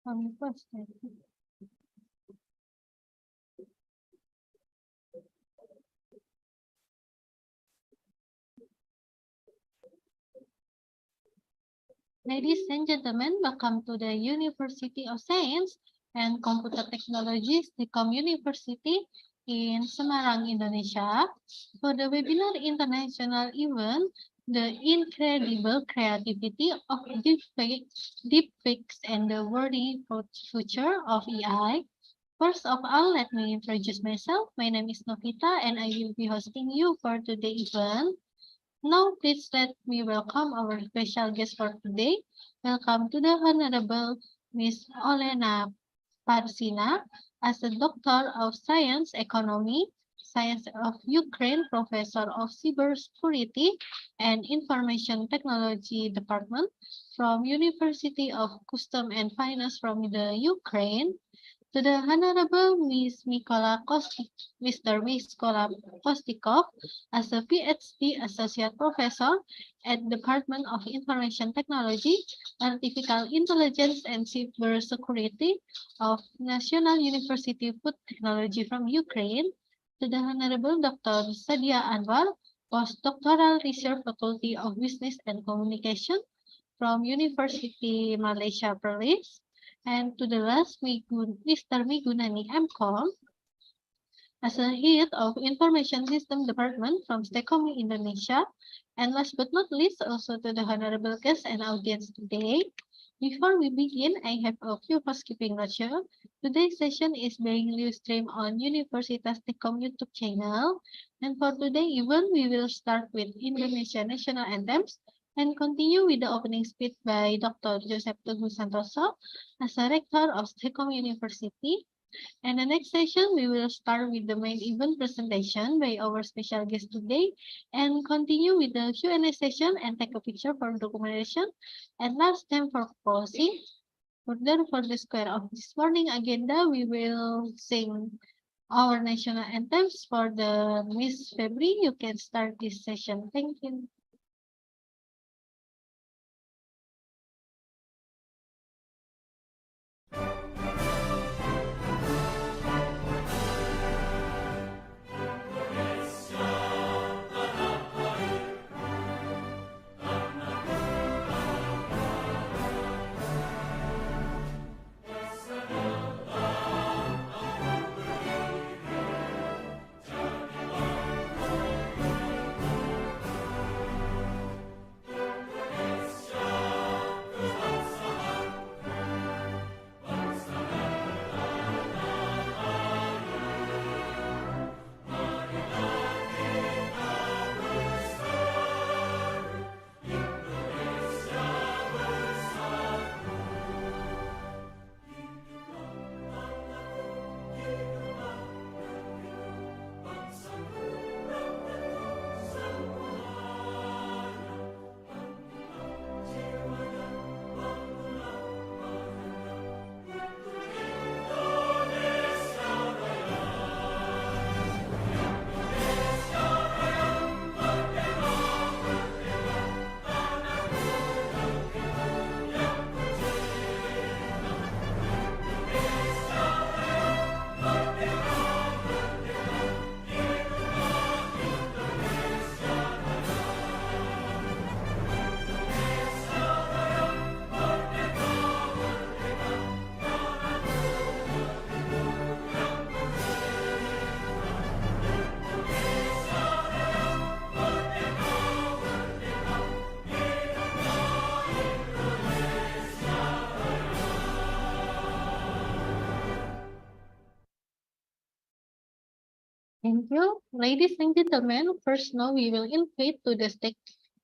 Ladies and gentlemen, welcome to the University of Science and Computer Technology STEKOM University in Semarang, Indonesia, for the webinar international event, The Incredible Creativity of Deepfakes and the Worthy Future of AI. First of all, let me introduce myself. My name is Novita and I will be hosting you for today's event. Now, please let me welcome our special guest for today. Welcome to the Honorable Ms. Olena Parshyna, as a Doctor of Science Economy, Science of Ukraine, Professor of Cybersecurity and Information Technology Department from University of Custom and Finance from the Ukraine. To the Honorable Ms. Mykola Mr. Mykola Kostikov, as a Ph.D. Associate Professor at Department of Information Technology, Artificial Intelligence and Cybersecurity of National University Food Technology from Ukraine. To the Honorable Dr. Sadia Anwar, Postdoctoral Research Faculty of Business and Communication from University Malaysia Perlis. And to the last, Mr. Migunani M.Kom, as a head of Information System Department from STEKOM Indonesia. And last but not least, also to the honorable guests and audience today. Before we begin, I have a few housekeeping notes. Today's session is being live streamed on Universitas STEKOM YouTube channel. And for today's event, we will start with Indonesia national anthems and continue with the opening speech by Dr. Teguh Santoso as a Rector of STEKOM University. And the next session, we will start with the main event presentation by our special guest today and continue with the Q&A session and take a picture for documentation. And last time for closing. Further, for the square of this morning agenda, we will sing our national anthems. For the Miss February, you can start this session. Thank you. Thank you. Ladies and gentlemen, first now we will invite to the stage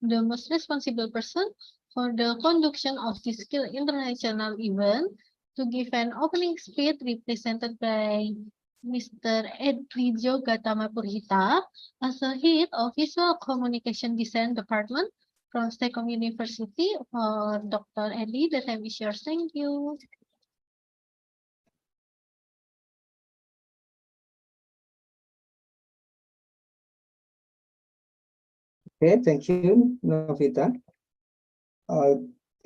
the most responsible person for the conduction of this skill international event to give an opening speech represented by Mr. Edrijo Gatama Purhita as a head of Visual Communication Design Department from STEKOM University. For Dr. Edi, the time is yours. Thank you. Okay, thank you, Novita.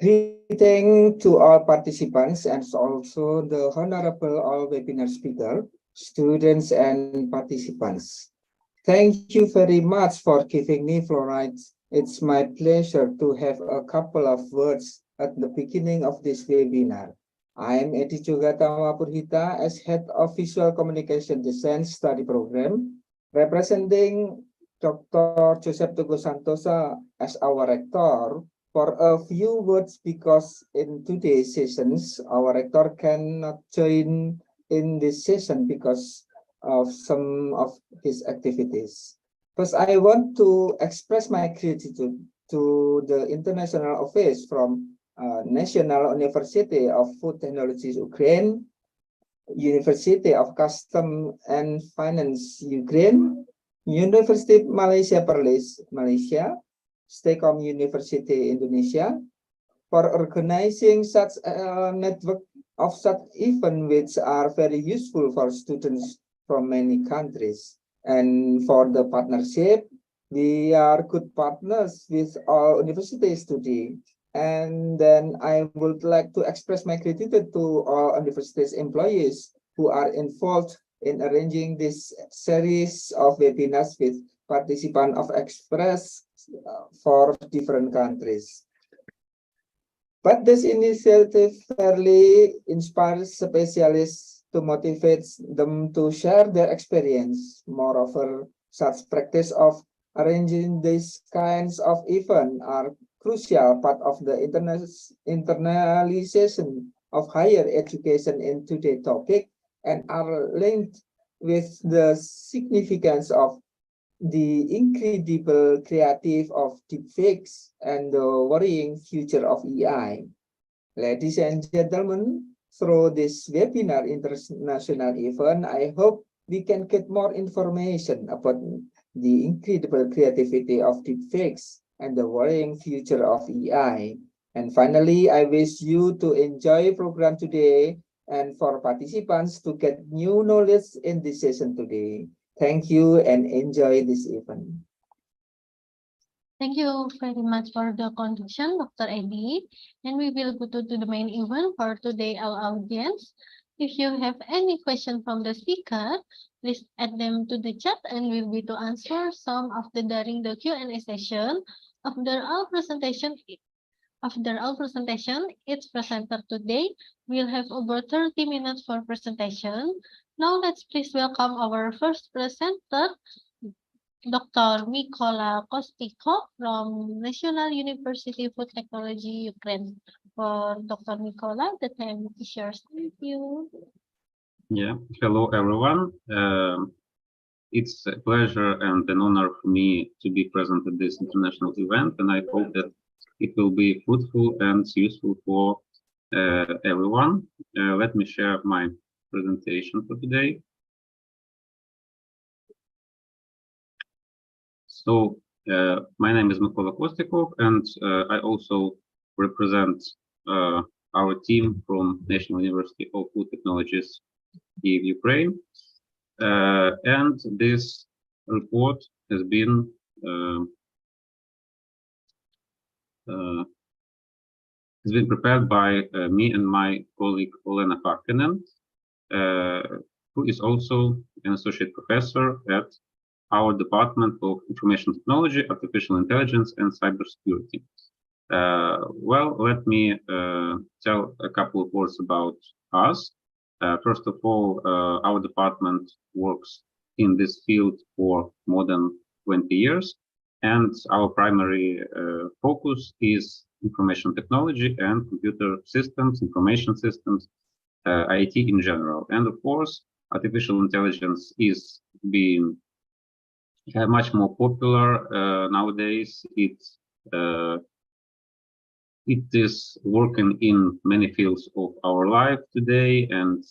Greeting to all participants and also the honorable all webinar speaker, students and participants. Thank you very much for giving me fluoride. It's my pleasure to have a couple of words at the beginning of this webinar. I am Edi Jogatama Purhita as Head of Visual Communication Design Study Program, representing Dr. Joseph Teguh Santoso as our Rector. For a few words, because in today's sessions, our Rector cannot join in this session because of some of his activities. First, I want to express my gratitude to the International Office from National University of Food Technologies Ukraine, University of Custom and Finance Ukraine, University Malaysia Perlis Malaysia, STEKOM University Indonesia, for organizing such a network of such events which are very useful for students from many countries. And for the partnership, we are good partners with all universities today. And then I would like to express my gratitude to all universities employees who are involved in arranging this series of webinars with participants of Express for different countries. But this initiative fairly inspires specialists to motivate them to share their experience. Moreover, such practice of arranging these kinds of events are crucial part of the internalization of higher education in today's topic and are linked with the significance of the incredible creative of deepfakes and the worrying future of AI. Ladies and gentlemen, through this webinar international event, I hope we can get more information about the incredible creativity of deepfakes and the worrying future of AI. And finally, I wish you to enjoy program today and for participants to get new knowledge in this session today. Thank you and enjoy this event. Thank you very much for the contribution, Dr. Edi. And we will go to the main event for today, our audience. If you have any question from the speaker, please add them to the chat and we'll be to answer some of the during the Q&A session. After our presentation, each presenter today will have over 30 minutes for presentation. Now let's please welcome our first presenter, Dr. Mykola Kostikov from National University Food Technology, Ukraine. For Dr. Mykola, the time is yours. Thank you. Yeah, hello everyone. It's a pleasure and an honor for me to be present at this international event, and I hope that it will be fruitful and useful for everyone. Let me share my presentation for today. So, my name is Mykola Kostikov, and I also represent our team from National University of Food Technologies, Kyiv, Ukraine. And this report has been prepared by me and my colleague Olena, who is also an associate professor at our Department of Information Technology, Artificial Intelligence, and Cybersecurity. Well, let me tell a couple of words about us. First of all, our department works in this field for more than 20 years, and our primary focus is information technology and computer systems, information systems, IT in general. And of course, artificial intelligence is being much more popular nowadays. It is working in many fields of our life today, and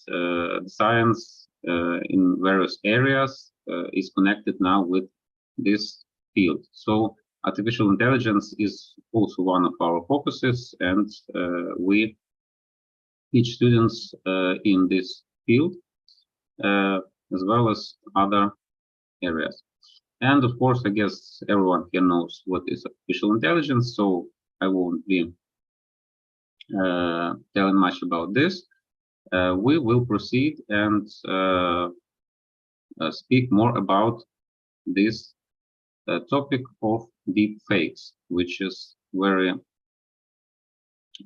science in various areas is connected now with this field. So artificial intelligence is also one of our focuses, and we teach students in this field as well as other areas. And of course, I guess everyone here knows what is artificial intelligence, so I won't be telling much about this, we will proceed and speak more about this topic of deepfakes, which is very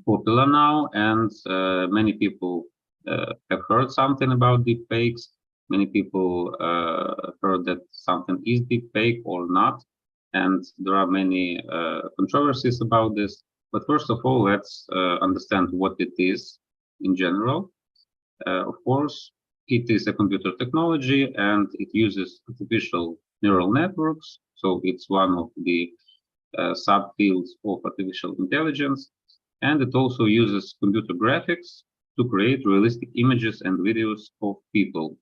popular now, and many people have heard something about deepfakes. Many people heard that something is deepfake or not, and there are many controversies about this. But first of all, let's understand what it is in general. Of course, it is a computer technology and it uses artificial neural networks. So it's one of the subfields of artificial intelligence. And it also uses computer graphics to create realistic images and videos of people.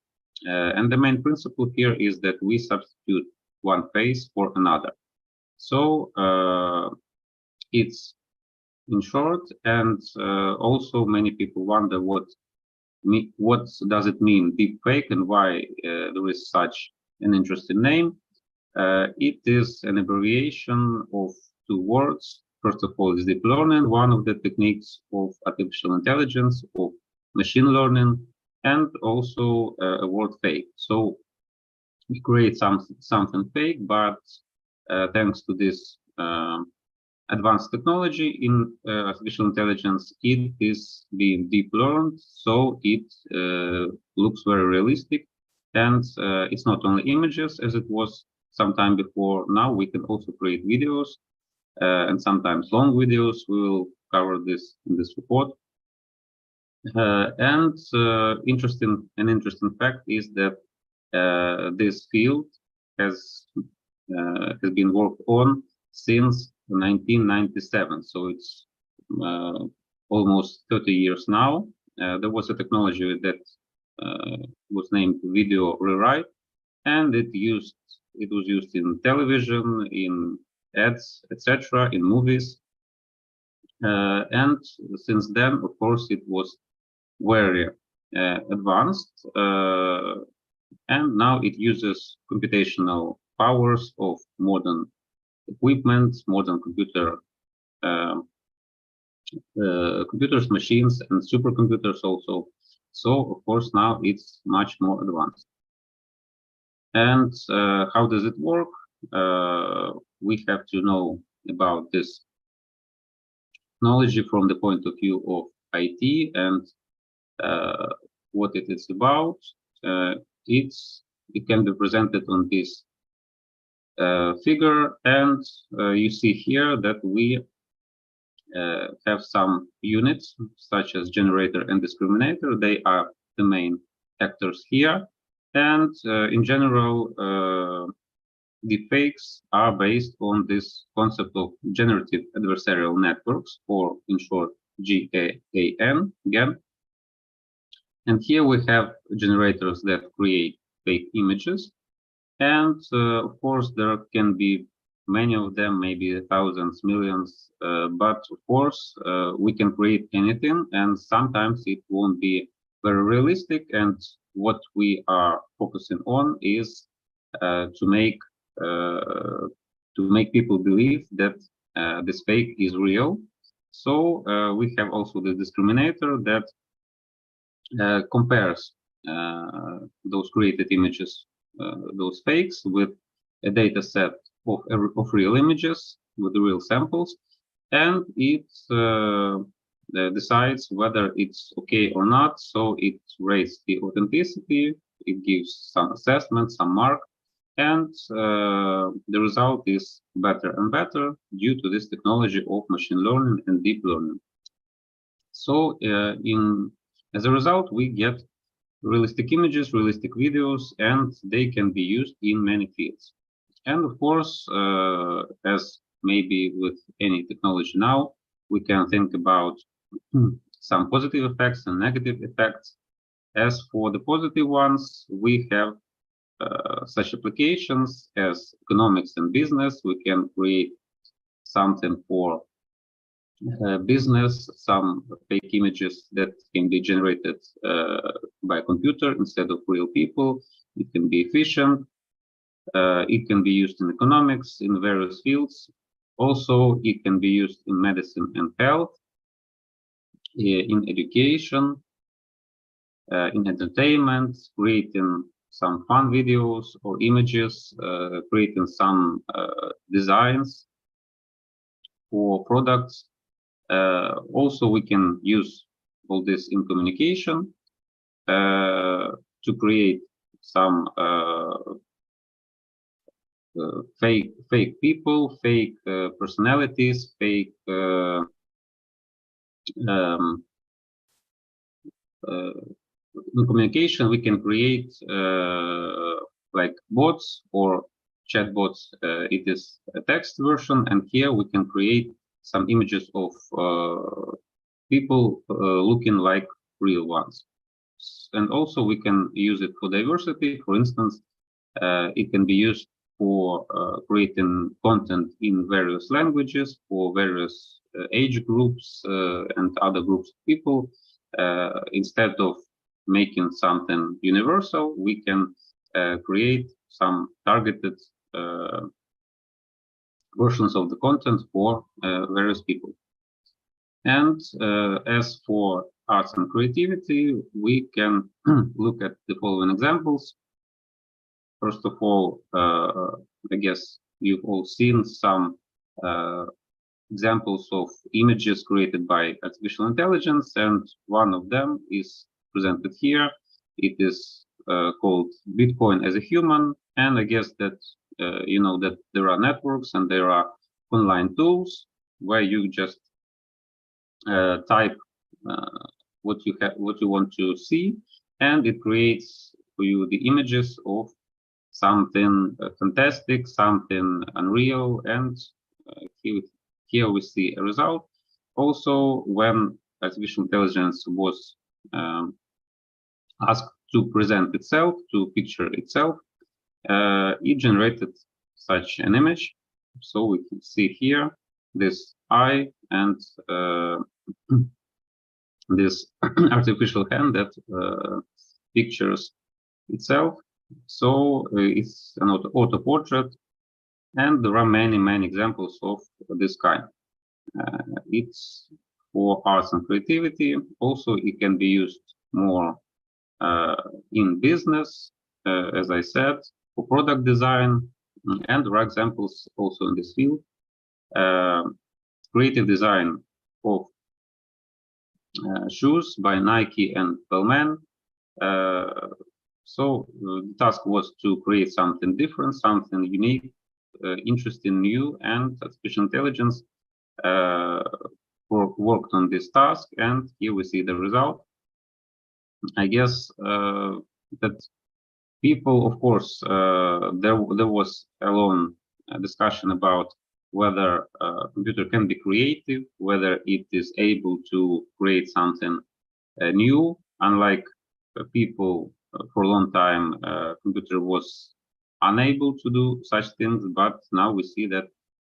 And the main principle here is that we substitute one face for another. So it's in short, and also many people wonder what does it mean, deepfake, and why there is such an interesting name. It is an abbreviation of two words. First of all, is deep learning, one of the techniques of artificial intelligence, of machine learning, and also a word fake. So we create something fake, but thanks to this advanced technology in artificial intelligence, it is being deep learned, so it looks very realistic, and it's not only images as it was some time before. Now we can also create videos and sometimes long videos. We will cover this in this report. And an interesting fact is that this field has been worked on since 1997, so it's almost 30 years now. There was a technology that was named video rewrite, and it was used in television, in ads, etc., in movies. And since then, of course, it was very advanced, and now it uses computational powers of modern equipment, modern computers, machines, and supercomputers also. So, of course, now it's much more advanced. And how does it work? We have to know about this technology from the point of view of IT and what it is about. It can be presented on this figure, and you see here that we have some units such as generator and discriminator. They are the main actors here, and in general, deepfakes are based on this concept of generative adversarial networks, or in short, GAN. And here we have generators that create fake images. And of course, there can be many of them, maybe thousands, millions, but of course, we can create anything, and sometimes it won't be very realistic. And what we are focusing on is to make people believe that this fake is real. So we have also the discriminator that compares those created images, those fakes, with a data set of real images with the real samples, and it decides whether it's okay or not. So it rates the authenticity, it gives some assessment, some mark, and the result is better and better due to this technology of machine learning and deep learning. So as a result, we get realistic images, realistic videos, and they can be used in many fields. And of course, as maybe with any technology now, we can think about some positive effects and negative effects. As for the positive ones, we have such applications as economics and business. We can create something for business, some fake images that can be generated by a computer instead of real people. It can be efficient. It can be used in economics in various fields. Also, it can be used in medicine and health. in education, in entertainment, creating some fun videos or images, creating some designs for products. Also, we can use all this in communication to create some fake people, fake personalities, fake in communication. We can create like bots or chatbots. It is a text version, and here we can create some images of people looking like real ones. And also we can use it for diversity. For instance, it can be used for creating content in various languages for various age groups and other groups of people. Instead of making something universal, we can create some targeted versions of the content for various people. And as for arts and creativity, we can look at the following examples. First of all, I guess you've all seen some examples of images created by artificial intelligence, and one of them is presented here. It is called Bitcoin as a Human, and I guess that you know that there are networks and there are online tools where you just type what you want to see, and it creates for you the images of something fantastic, something unreal, and here we see a result. Also, when artificial intelligence was asked to present itself, to picture itself, it generated such an image. So we can see here this eye and this artificial hand that pictures itself. So it's an auto portrait, and there are many examples of this kind. It's for arts and creativity. Also, it can be used more in business, as I said, for product design, and there are examples also in this field. Creative design of shoes by Nike and Bellman. So the task was to create something different, something unique, interesting, new, and artificial intelligence worked on this task, and here we see the result. I guess that people, of course, there was a long discussion about whether a computer can be creative, whether it is able to create something new. Unlike people for a long time, computer was unable to do such things, but now we see that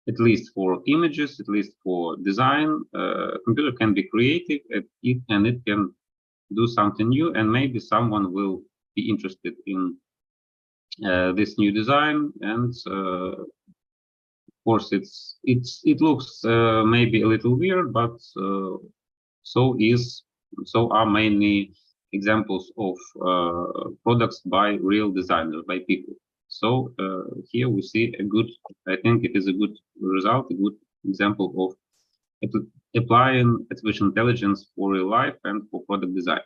at least for images, at least for design, computer can be creative, and it can do something new, and maybe someone will be interested in this new design. And of course, it looks maybe a little weird, but so are many examples of products by real designers, by people. So here we see a good, I think it is a good result, a good example of applying artificial intelligence for real life and for product design.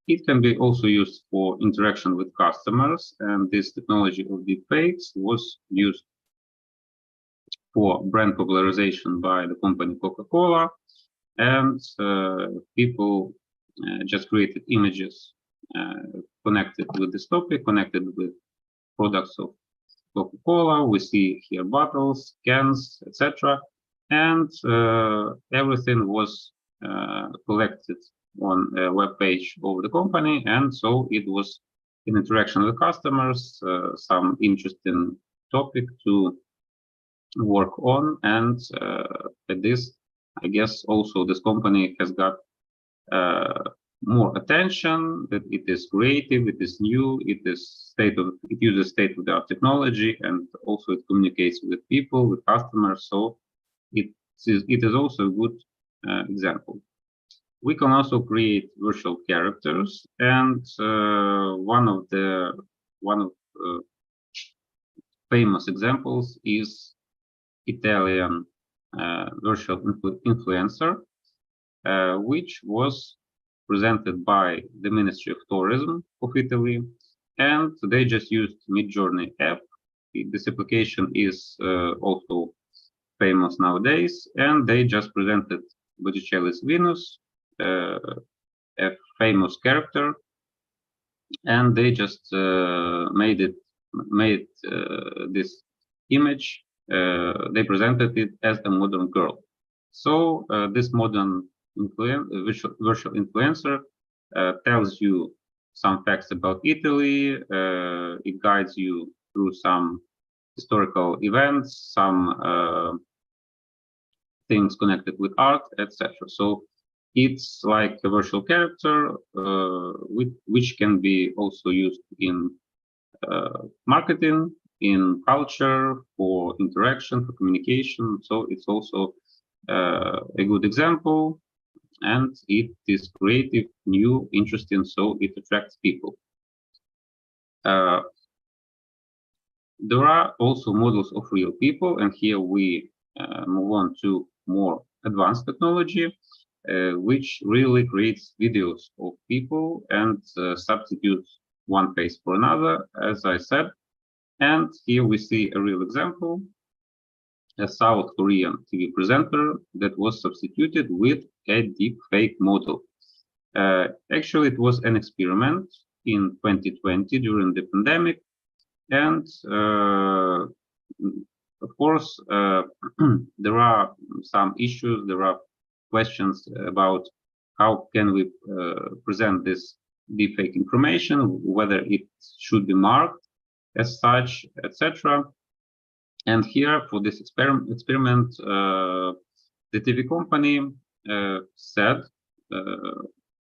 It can be also used for interaction with customers, and this technology of deepfakes was used for brand popularization by the company Coca-Cola, and people just created images connected with this topic, connected with products of Coca-Cola. We see here bottles, cans, etc. And everything was collected on a web page of the company, and so it was in interaction with customers, some interesting topic to work on, and at this, I guess also this company has got more attention, that it is creative, it is new, it uses state-of-the-art technology, and also it communicates with people, with customers, so it is also a good example. We can also create virtual characters, and one of famous examples is Italian virtual influencer, which was presented by the Ministry of Tourism of Italy, and they just used Midjourney app. This application is also famous nowadays, and they just presented Botticelli's Venus, a famous character, and they just made this image. They presented it as a modern girl. So this modern virtual influencer tells you some facts about Italy. It guides you through some historical events, some things connected with art, etc. So it's like a virtual character, which can be also used in marketing, in culture, for interaction, for communication. So it's also a good example, and it is creative, new, interesting, so it attracts people. There are also models of real people, and here we move on to more advanced technology, which really creates videos of people and substitutes one face for another, as I said. And here we see a real example, a South Korean TV presenter that was substituted with a deepfake model. Actually, it was an experiment in 2020 during the pandemic. And of course, there are some issues, there are questions about how can we present this deepfake information, whether it should be marked as such, etc. And here for this experiment, the TV company said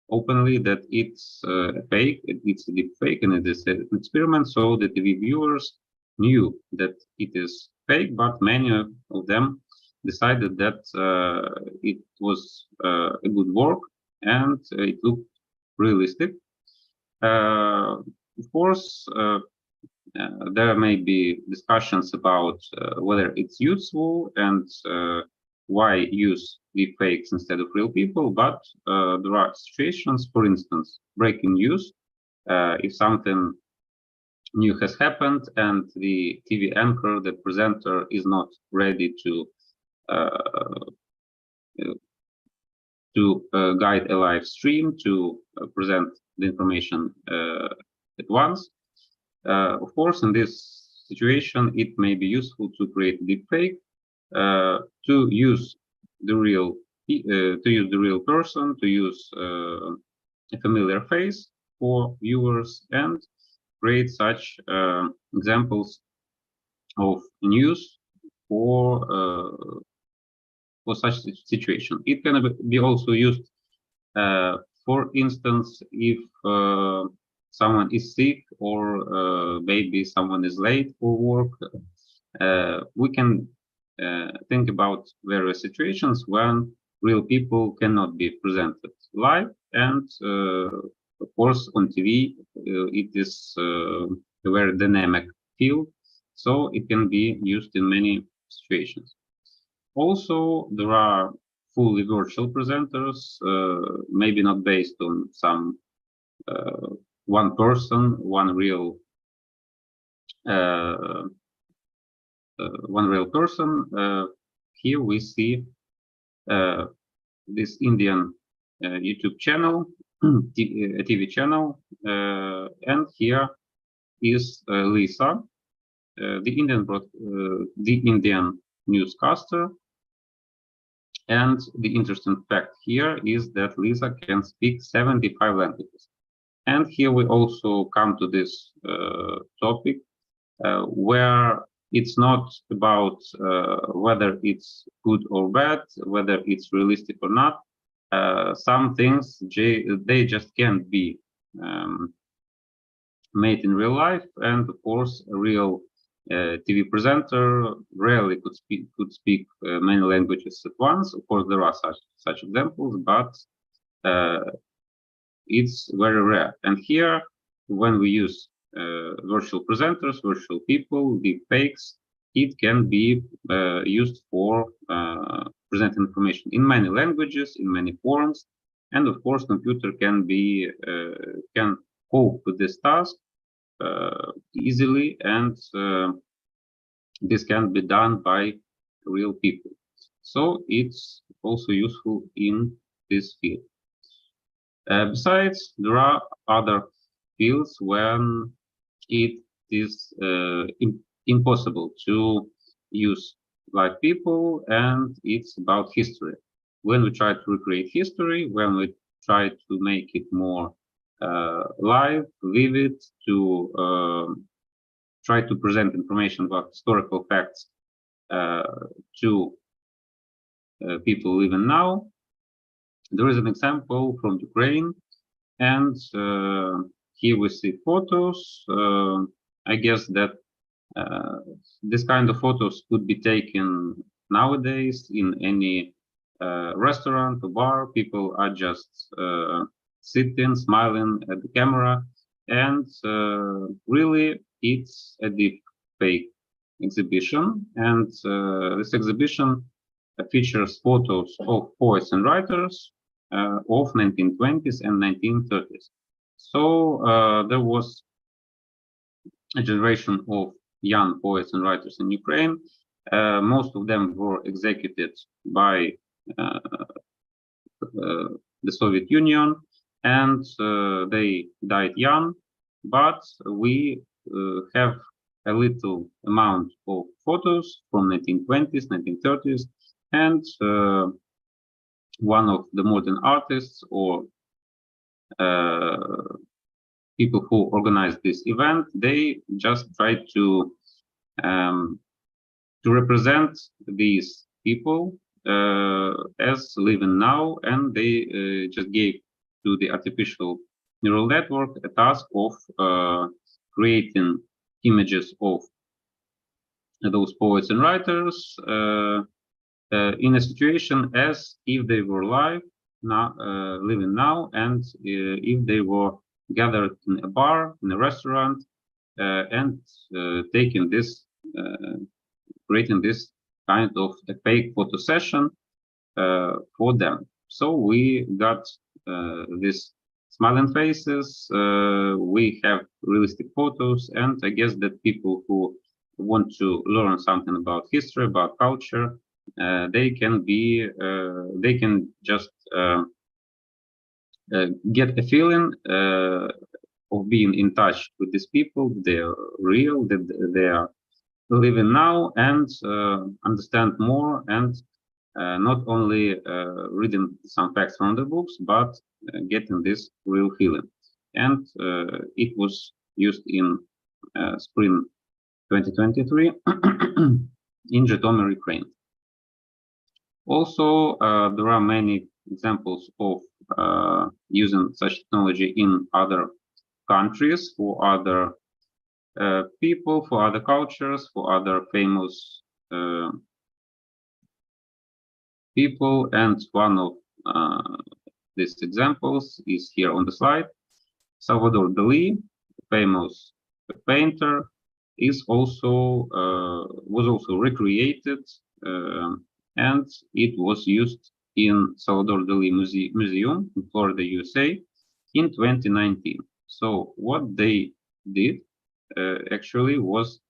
openly that it's a fake, it's a deepfake, and it is an experiment. So the TV viewers knew that it is fake, but many of them decided that it was a good work and it looked realistic. Of course, there may be discussions about whether it's useful and why use deepfakes instead of real people, but there are situations, for instance, breaking news. If something new has happened and the TV anchor, the presenter, is not ready to guide a live stream, to present the information at once. Of course, in this situation, it may be useful to create a deepfake, to use the real person, to use a familiar face for viewers, and create such examples of news for such situation. It can be also used, for instance, if someone is sick or maybe someone is late for work. We can think about various situations when real people cannot be presented live, and of course on TV it is a very dynamic field, so it can be used in many situations. Also, there are fully virtual presenters, maybe not based on some one person, one real person. Here we see this Indian YouTube channel, a TV channel, and here is Lisa, the Indian newscaster. And the interesting fact here is that Lisa can speak 75 languages. And here we also come to this topic where it's not about whether it's good or bad, whether it's realistic or not. Some things, they just can't be made in real life. And of course, a real TV presenter rarely could speak many languages at once. Of course, there are such examples, but it's very rare. And here, when we use virtual presenters, virtual people, deepfakes, it can be used for presenting information in many languages, in many forms, and of course, computer can cope with this task easily, and this can be done by real people. So it's also useful in this field. Besides, there are other fields when it is impossible to use live people, and it's about history. When we try to recreate history, when we try to make it more live, vivid, to try to present information about historical facts to people living now. There is an example from Ukraine, and here we see photos. I guess that this kind of photos could be taken nowadays in any restaurant or bar. People are just sitting, smiling at the camera, and really it's a deep fake exhibition. And this exhibition features photos of poets and writers of 1920s and 1930s. So there was a generation of young poets and writers in Ukraine. Most of them were executed by the Soviet Union, and they died young, but we have a little amount of photos from 1920s, 1930s, and one of the modern artists or people who organized this event, they just tried to represent these people as living now, and they just gave to the artificial neural network a task of creating images of those poets and writers in a situation as if they were live now, living now, and if they were gathered in a bar, in a restaurant, and taking this, creating this kind of a fake photo session for them. So we got these smiling faces, we have realistic photos, and I guess that people who want to learn something about history, about culture, they can just get a feeling of being in touch with these people. They're real, that they are living now, and understand more, and not only reading some facts from the books, but getting this real feeling. And it was used in spring 2023 in Zhytomyr, Ukraine. Also, there are many examples of using such technology in other countries, for other people, for other cultures, for other famous people. And one of these examples is here on the slide. Salvador Dali, famous painter, is also was also recreated, and it was used in Salvador Dali Museum in Florida, USA, in 2019. So what they did actually was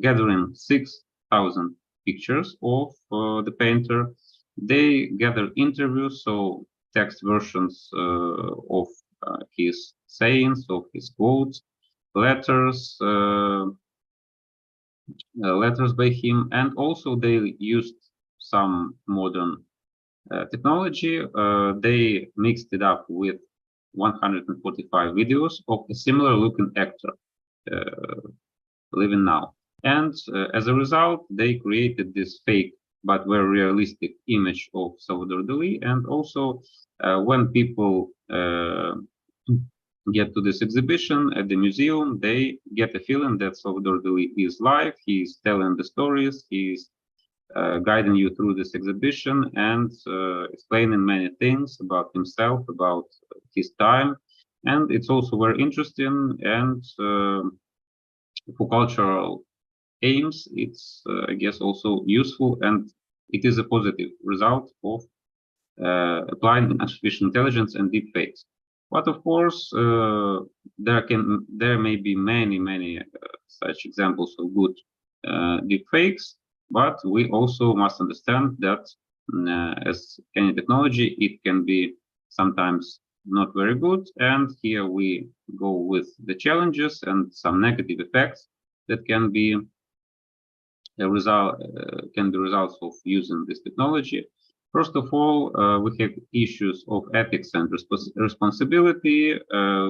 gathering 6,000 pictures of the painter. They gathered interviews, so text versions of his sayings, of his quotes, letters by him, and also they used some modern technology. They mixed it up with 145 videos of a similar looking actor living now. And as a result, they created this fake but very realistic image of Salvador Dali. And also, when people get to this exhibition at the museum, they get a feeling that Salvador Dali is live, he's telling the stories, he's guiding you through this exhibition and explaining many things about himself, about his time. And it's also very interesting, and for cultural aims, it's, I guess, also useful, and it is a positive result of applying artificial intelligence and deepfakes. But of course, there may be many such examples of good deepfakes, but we also must understand that as any technology, it can be sometimes not very good, and here we go with the challenges and some negative effects that can be results of using this technology. First of all, we have issues of ethics and responsibility.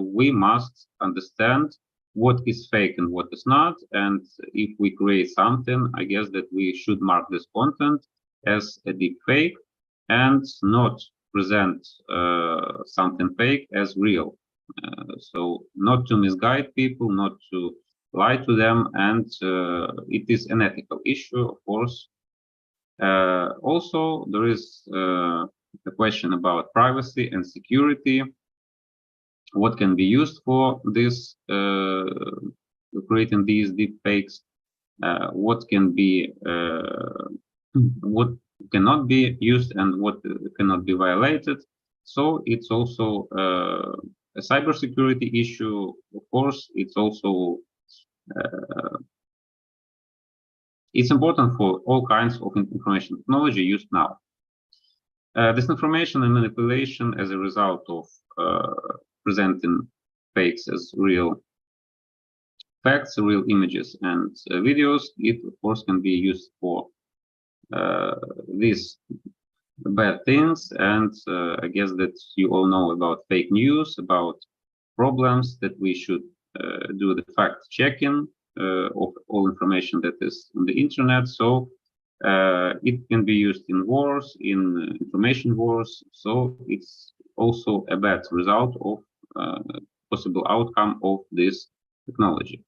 We must understand what is fake and what is not. And if we create something, I guess that we should mark this content as a deep fake and not present something fake as real. So not to misguide people, not to lie to them, and it is an ethical issue, of course. Also, there is a question about privacy and security. What can be used for this, creating these deepfakes? What can be, what cannot be used, and what cannot be violated? So it's also a cybersecurity issue. Of course, it's also it's important for all kinds of information technology used now. Disinformation and manipulation as a result of presenting fakes as real facts, real images and videos, it of course can be used for these bad things. And I guess that you all know about fake news, about problems that we should do the fact checking of all information that is on the internet. So it can be used in wars, in information wars. So it's also a bad result of possible outcome of this technology.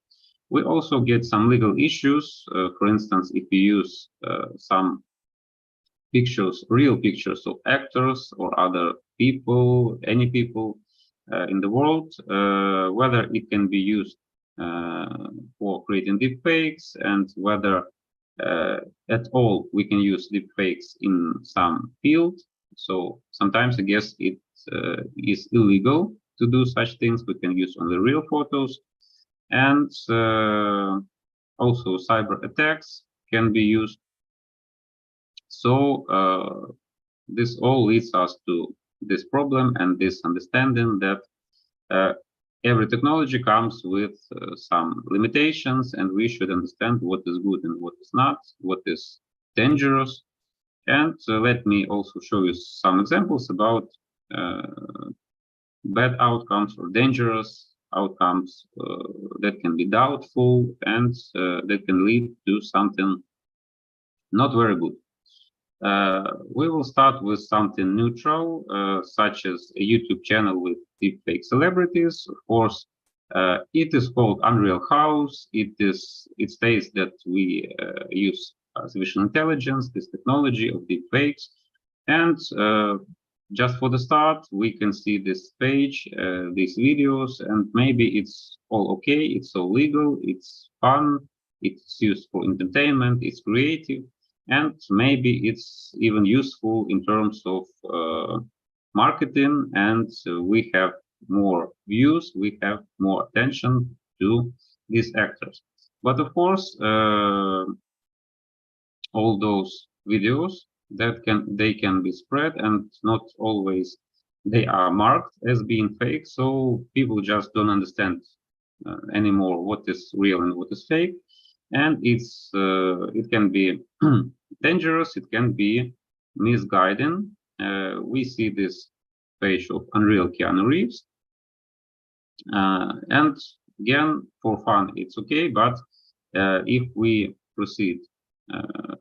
We also get some legal issues. For instance, if you use some pictures, real pictures of actors or other people, any people in the world, whether it can be used for creating deepfakes, and whether at all we can use deepfakes in some field. So sometimes I guess it is illegal to do such things. We can use only real photos, and also cyber attacks can be used. So this all leads us to this problem and this understanding that every technology comes with some limitations, and we should understand what is good and what is not, what is dangerous. And let me also show you some examples about bad outcomes or dangerous outcomes that can be doubtful and that can lead to something not very good. We will start with something neutral, such as a YouTube channel with deepfake celebrities. Of course, it is called Unreal House. It states that we use artificial intelligence, this technology of deepfakes, and just for the start, we can see this page, these videos, and maybe it's all okay. It's all legal. It's fun. It's used for entertainment. It's creative. And maybe it's even useful in terms of marketing, and we have more views, we have more attention to these actors. But of course, all those videos they can be spread, and not always they are marked as being fake. So people just don't understand anymore what is real and what is fake. And it can be dangerous, it can be misguiding. We see this page of Unreal Keanu Reeves. And again, for fun, it's okay, but if we proceed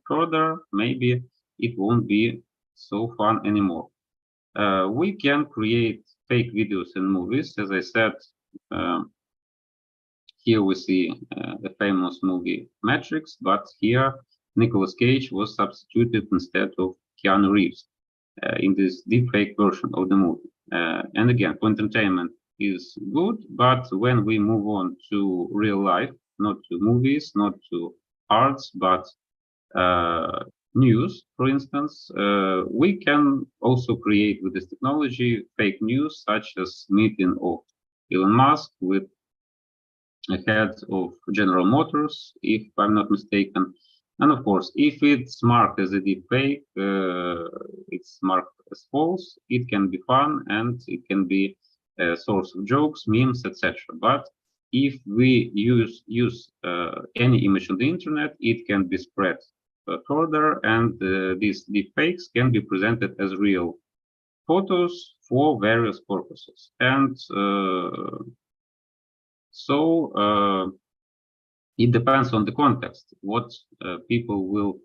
further, maybe it won't be so fun anymore. We can create fake videos and movies. As I said, here we see the famous movie Matrix, but here Nicolas Cage was substituted instead of Keanu Reeves in this deepfake version of the movie. And again, for entertainment is good, but when we move on to real life, not to movies, not to arts, but news, for instance, we can also create with this technology fake news, such as meeting of Elon Musk with a head of General Motors, if I'm not mistaken. And of course, if it's marked as a deep fake, it's marked as false, it can be fun and it can be a source of jokes, memes, etc. But if we use any image on the internet, it can be spread further, and these deep fakes can be presented as real photos for various purposes. And it depends on the context, what people will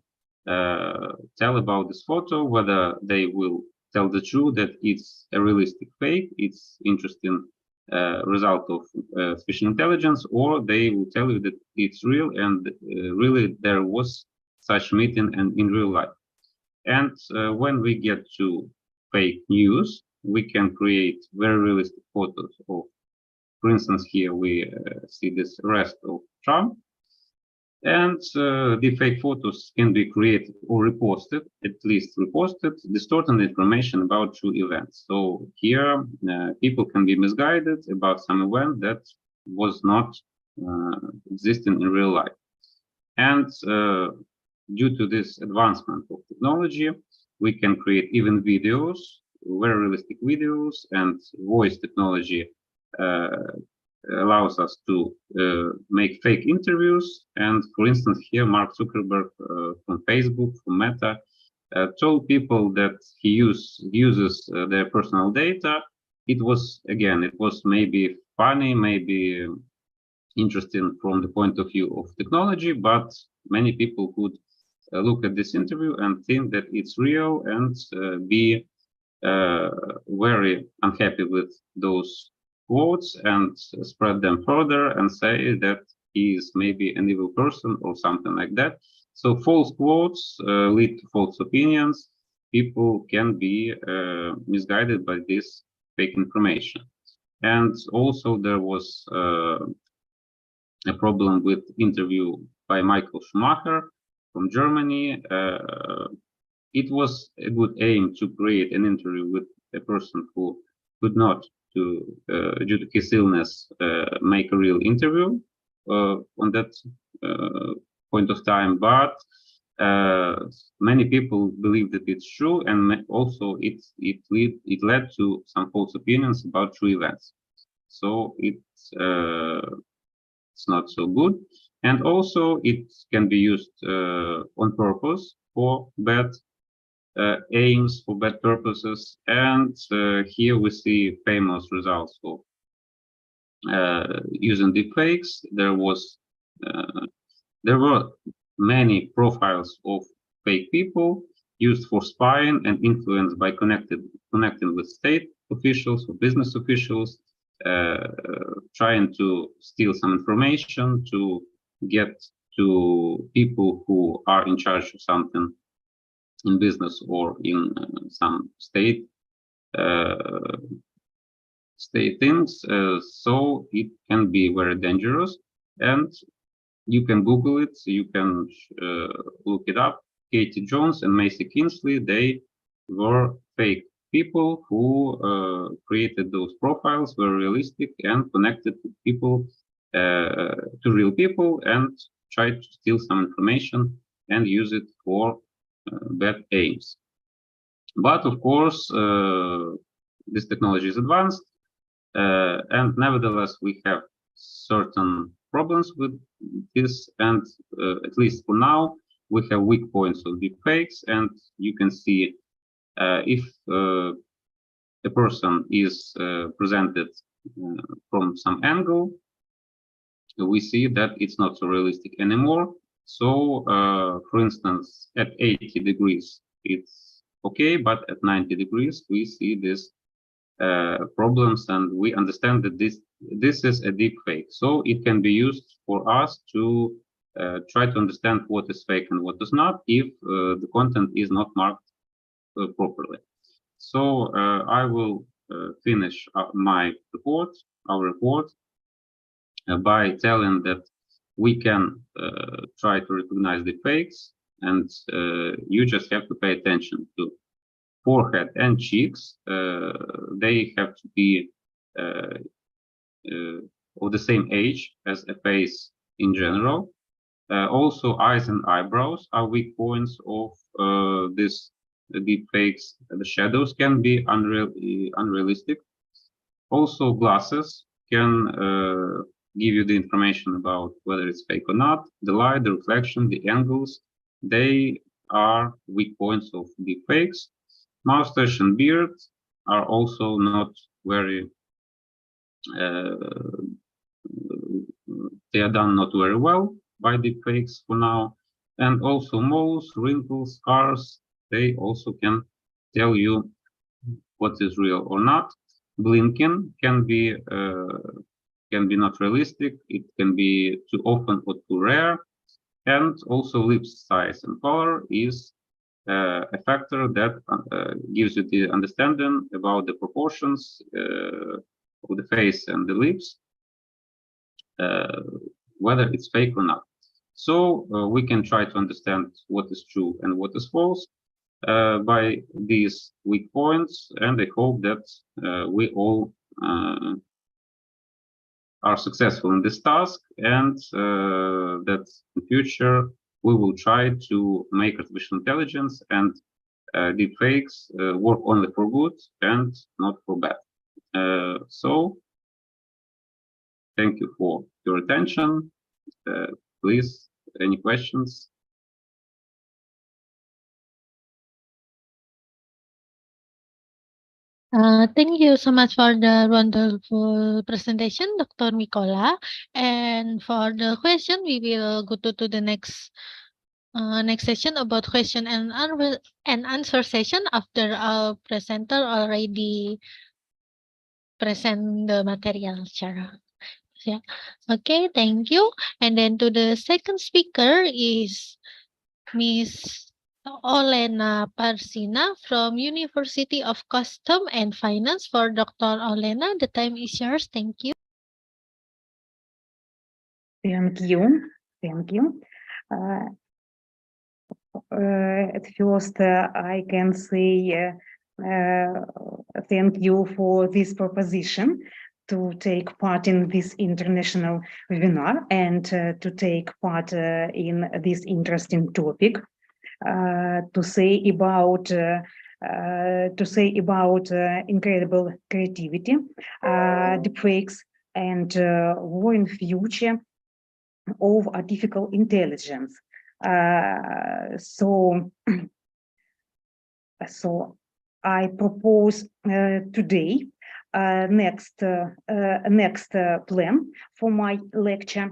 tell about this photo, whether they will tell the truth that it's a realistic fake, it's interesting result of artificial intelligence, or they will tell you that it's real and really there was such meeting and in real life. And when we get to fake news, we can create very realistic photos of, for instance, here we see this arrest of Trump. And the fake photos can be created or reposted, at least reposted, distorting information about true events. So here, people can be misguided about some event that was not existing in real life. And due to this advancement of technology, we can create even videos, very realistic videos, and voice technology allows us to make fake interviews. And for instance, here Mark Zuckerberg from Facebook, from Meta, told people that he uses their personal data. It was maybe funny, maybe interesting from the point of view of technology, but many people could look at this interview and think that it's real and be very unhappy with those quotes and spread them further and say that he is maybe an evil person or something like that. So false quotes lead to false opinions. People can be misguided by this fake information. And also there was a problem with interview by Michael Schumacher from Germany. It was a good aim to create an interview with a person who could not, due to his illness, make a real interview on that point of time, but many people believe that it's true, and also it led to some false opinions about true events. So it's not so good, and also it can be used on purpose for bad aims, for bad purposes. And here we see famous results of using deepfakes. There were many profiles of fake people used for spying and influenced by connecting with state officials or business officials, trying to steal some information to get to people who are in charge of something in business or in some state things. So it can be very dangerous, and you can Google it, you can look it up. Katie Jones and Macy Kinsley, they were fake people who created those profiles, were realistic and connected to people, to real people, and tried to steal some information and use it for bad aims. But of course, this technology is advanced, and nevertheless, we have certain problems with this, and at least for now, we have weak points of deepfakes, and you can see if a person is presented from some angle, we see that it's not so realistic anymore. So, for instance, at 80 degrees, it's okay, but at 90 degrees, we see these problems, and we understand that this is a deep fake. So it can be used for us to try to understand what is fake and what is not if the content is not marked properly. So I will finish our report, by telling that we can try to recognize the fakes, and you just have to pay attention to forehead and cheeks. They have to be of the same age as a face in general. Also, eyes and eyebrows are weak points of this deepfakes. The shadows can be unrealistic. Also, glasses can give you the information about whether it's fake or not. The light, the reflection, the angles, they are weak points of deepfakes. Mustache and beard are also not very, they are done not very well by deepfakes for now. And also moles, wrinkles, scars, they also can tell you what is real or not. Blinking can be not realistic. It can be too often or too rare. And also lips size and color is a factor that gives you the understanding about the proportions of the face and the lips, whether it's fake or not. So we can try to understand what is true and what is false by these weak points, and I hope that we all are successful in this task, and that in future we will try to make artificial intelligence and deepfakes work only for good and not for bad. So thank you for your attention. Please, any questions? Thank you so much for the wonderful presentation, Dr. Mykola. And for the question, we will go to the next session about question and answer session after our presenter already present the material. Sure. Yeah. Okay, thank you. And then to the second speaker is Miss Olena Parshyna from University of Custom and Finance. For Dr. Olena, the time is yours. Thank you. Thank you. Thank you. At first, I can say thank you for this proposition to take part in this international webinar and to take part in this interesting topic. To say about incredible creativity, deepfakes, and war in future of artificial intelligence. So I propose today next plan for my lecture.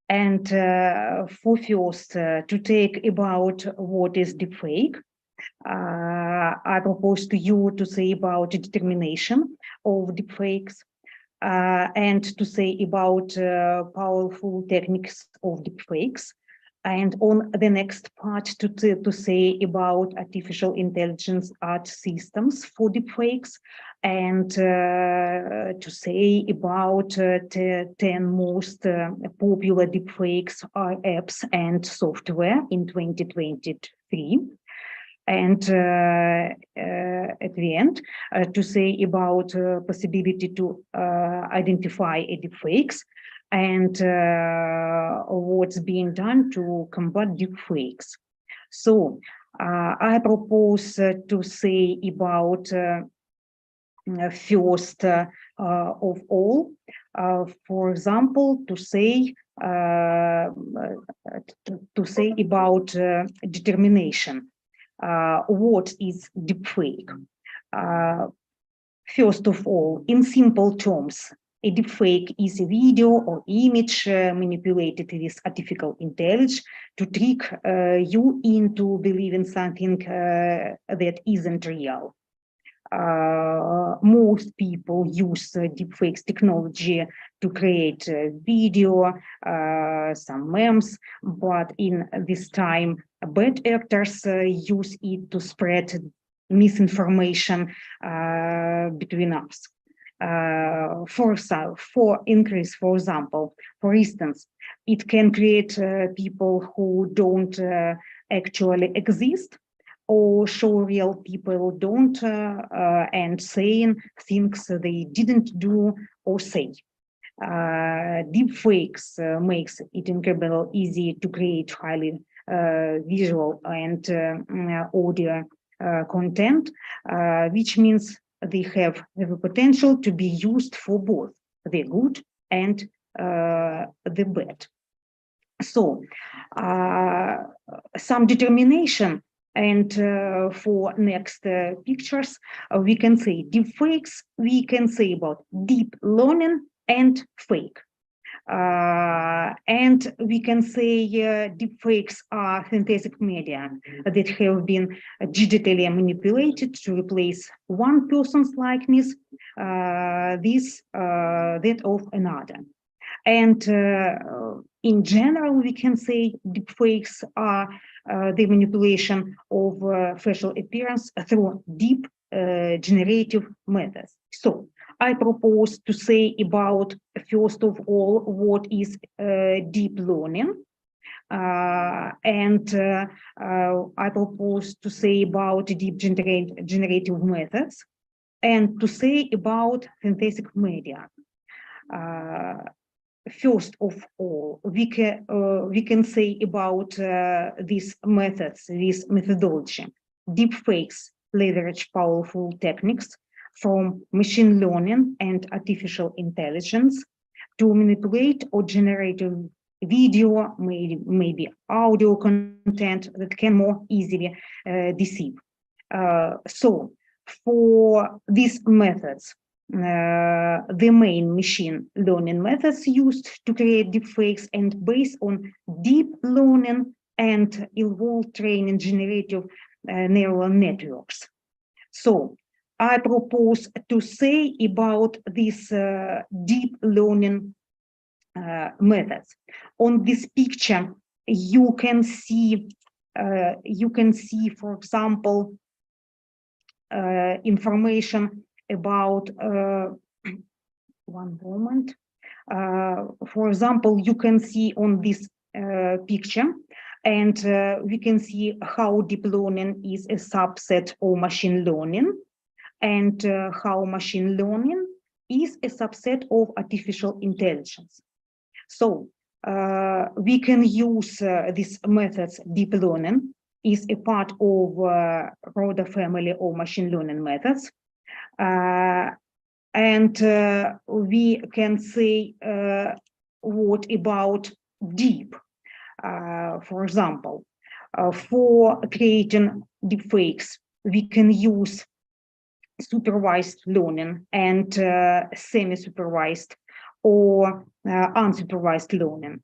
And for first, to take about what is deepfake, I propose to you to say about the determination of deepfakes, and to say about powerful techniques of deepfakes, and on the next part to say about artificial intelligence art systems for deepfakes, and to say about the 10 most popular deepfakes apps and software in 2023. And at the end, to say about possibility to identify deepfakes and what's being done to combat deepfakes. So I propose to say about first of all, for example, to say about determination. What is deepfake? First of all, in simple terms, a deepfake is a video or image manipulated with artificial intelligence to trick you into believing something that isn't real. Most people use deepfakes technology to create video, some memes, but in this time, bad actors use it to spread misinformation between us. For increase, for example, for instance, it can create people who don't actually exist, or show real people don't and saying things they didn't do or say. Deepfakes makes it incredibly easy to create highly visual and audio content, which means they have the potential to be used for both the good and the bad. So some determination, and for next pictures, we can say deepfakes, we can say about deep learning and fake. And we can say deepfakes are synthetic media that have been digitally manipulated to replace one person's likeness, that of another. And in general, we can say deepfakes are the manipulation of facial appearance through deep generative methods. So I propose to say about, first of all, what is deep learning. And I propose to say about deep generative methods, and to say about synthetic media. First of all, we can say about these methods, this methodology. Deepfakes leverage powerful techniques from machine learning and artificial intelligence to manipulate or generate video, maybe audio content that can more easily deceive. So for these methods, the main machine learning methods used to create deepfakes and based on deep learning and involved training generative neural networks. So I propose to say about these deep learning methods. On this picture, you can see, for example, information about one moment. For example, you can see on this picture, and we can see how deep learning is a subset of machine learning, and how machine learning is a subset of artificial intelligence. So we can use these methods. Deep learning is a part of broader family of machine learning methods. And we can say what about deep? For example, for creating deepfakes, we can use supervised learning and semi-supervised or unsupervised learning.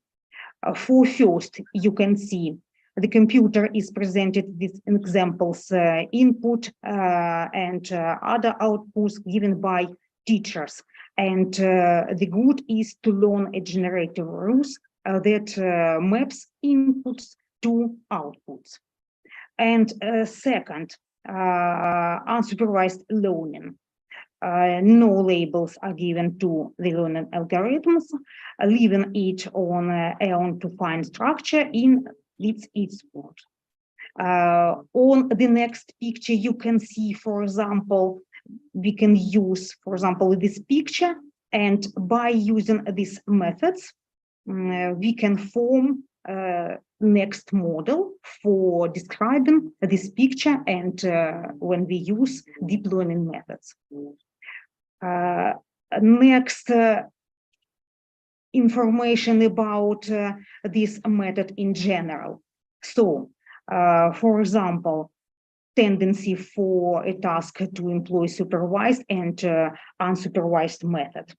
For first, you can see the computer is presented with examples, input and other outputs given by teachers. And the good is to learn a generative rules that maps inputs to outputs. And second, unsupervised learning. No labels are given to the learning algorithms, leaving it on own to find structure in its code. On the next picture, you can see, for example, we can use, for example, this picture, and by using these methods, we can form next model for describing this picture, and when we use deep learning methods. Next, information about this method in general. So, for example, tendency for a task to employ supervised and unsupervised method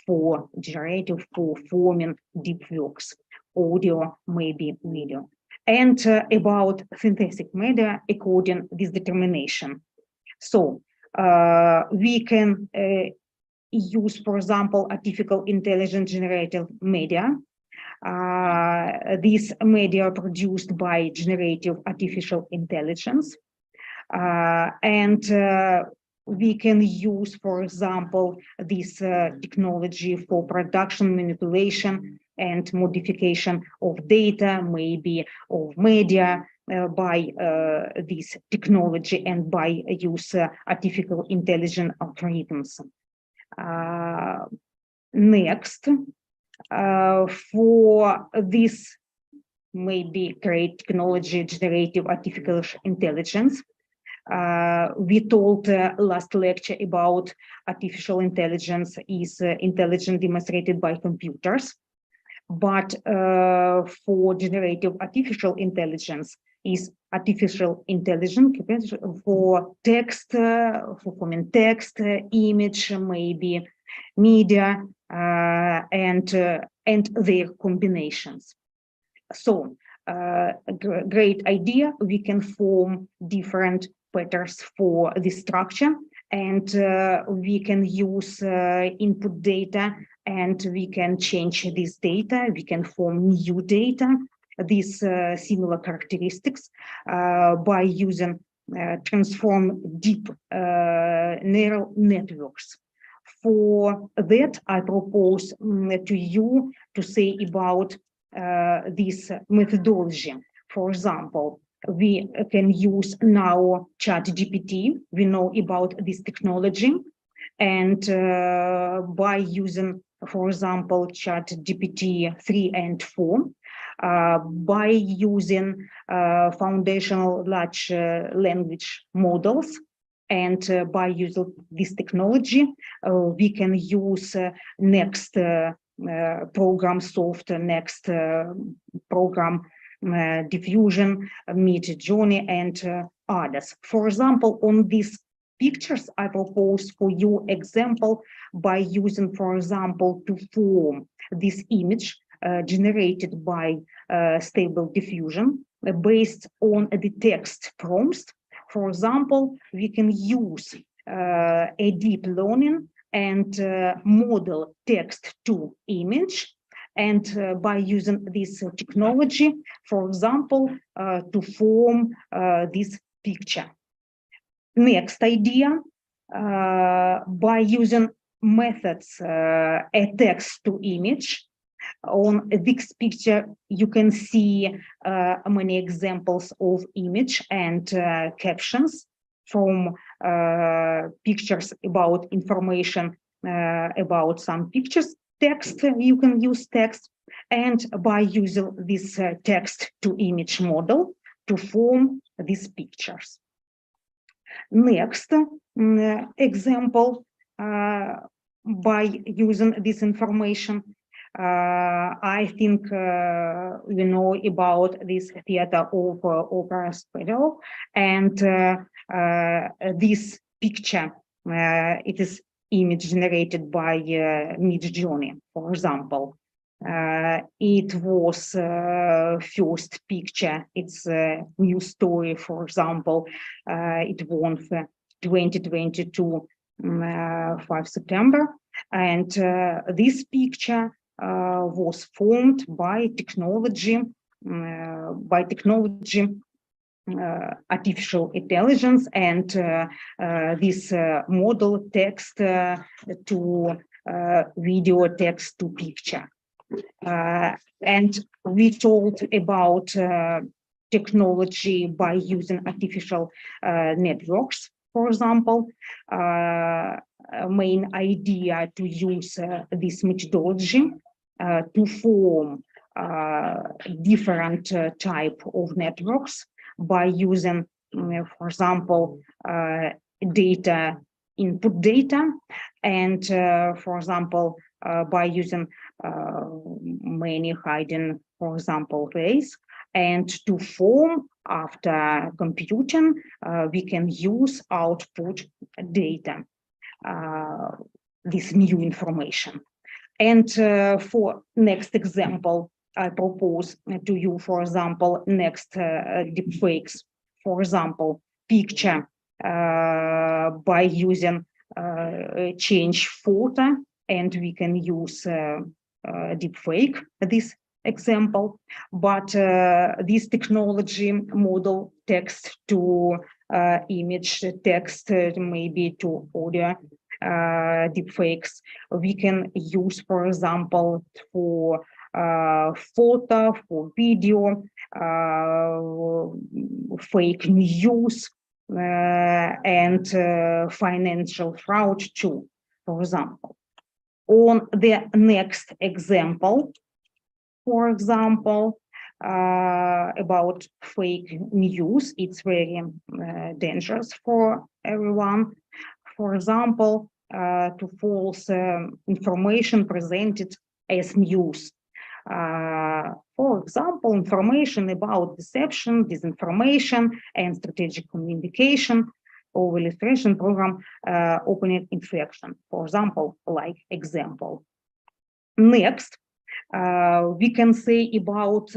for generative, for forming deep works, audio, maybe video, and about synthetic media according to this determination. So We can use, for example, artificial intelligence generated media. These media are produced by generative artificial intelligence. And we can use, for example, this technology for production, manipulation, and modification of data, maybe of media, by this technology and by use artificial intelligence algorithms. Next, for this maybe great technology, generative artificial intelligence, we told last lecture about artificial intelligence is intelligence demonstrated by computers, but for generative artificial intelligence is artificial intelligence for text, for forming text, image, maybe media, and their combinations. So, great idea. We can form different patterns for this structure, and we can use input data, and we can change this data. We can form new data, these similar characteristics, by using transform deep neural networks. For that, I propose to you to say about this methodology. For example, we can use now ChatGPT. We know about this technology, and by using, for example, ChatGPT 3 and 4, by using foundational large language models, and by using this technology, we can use next program software, next program diffusion, Midjourney, and others. For example, on these pictures, I propose for you example by using, for example, to form this image generated by stable diffusion based on the text prompts. For example, we can use a deep learning and model text to image, and by using this technology, for example, to form this picture. Next idea, by using methods a text to image. On this picture, you can see many examples of image and captions from pictures about information about some pictures. Text, you can use text, and by using this text to image model to form these pictures. Next example, by using this information, I think you know about this theater of opera Spero, and this picture, it is image generated by Midjourney, for example. It was first picture, it's a new story, for example, it won for 2022 5 September, and this picture was formed by technology, artificial intelligence, and this model text to video, text to picture. And we told about technology by using artificial networks, for example. Main idea to use this methodology to form different type of networks by using, for example, data, input data, and for example, by using many hidden, for example, ways, and to form after computing, we can use output data, this new information. And for next example, I propose to you, for example, next deepfakes. For example, picture by using change photo, and we can use deepfake, this example, but this technology model text to image, text maybe to audio deepfakes, we can use, for example, for photo, for video, fake news, and financial fraud too, for example. On the next example, for example, about fake news, it's very dangerous for everyone. For example, to false information presented as news. For example, information about deception, disinformation, and strategic communication or illustration program opening infection, for example, like example. Next, we can say about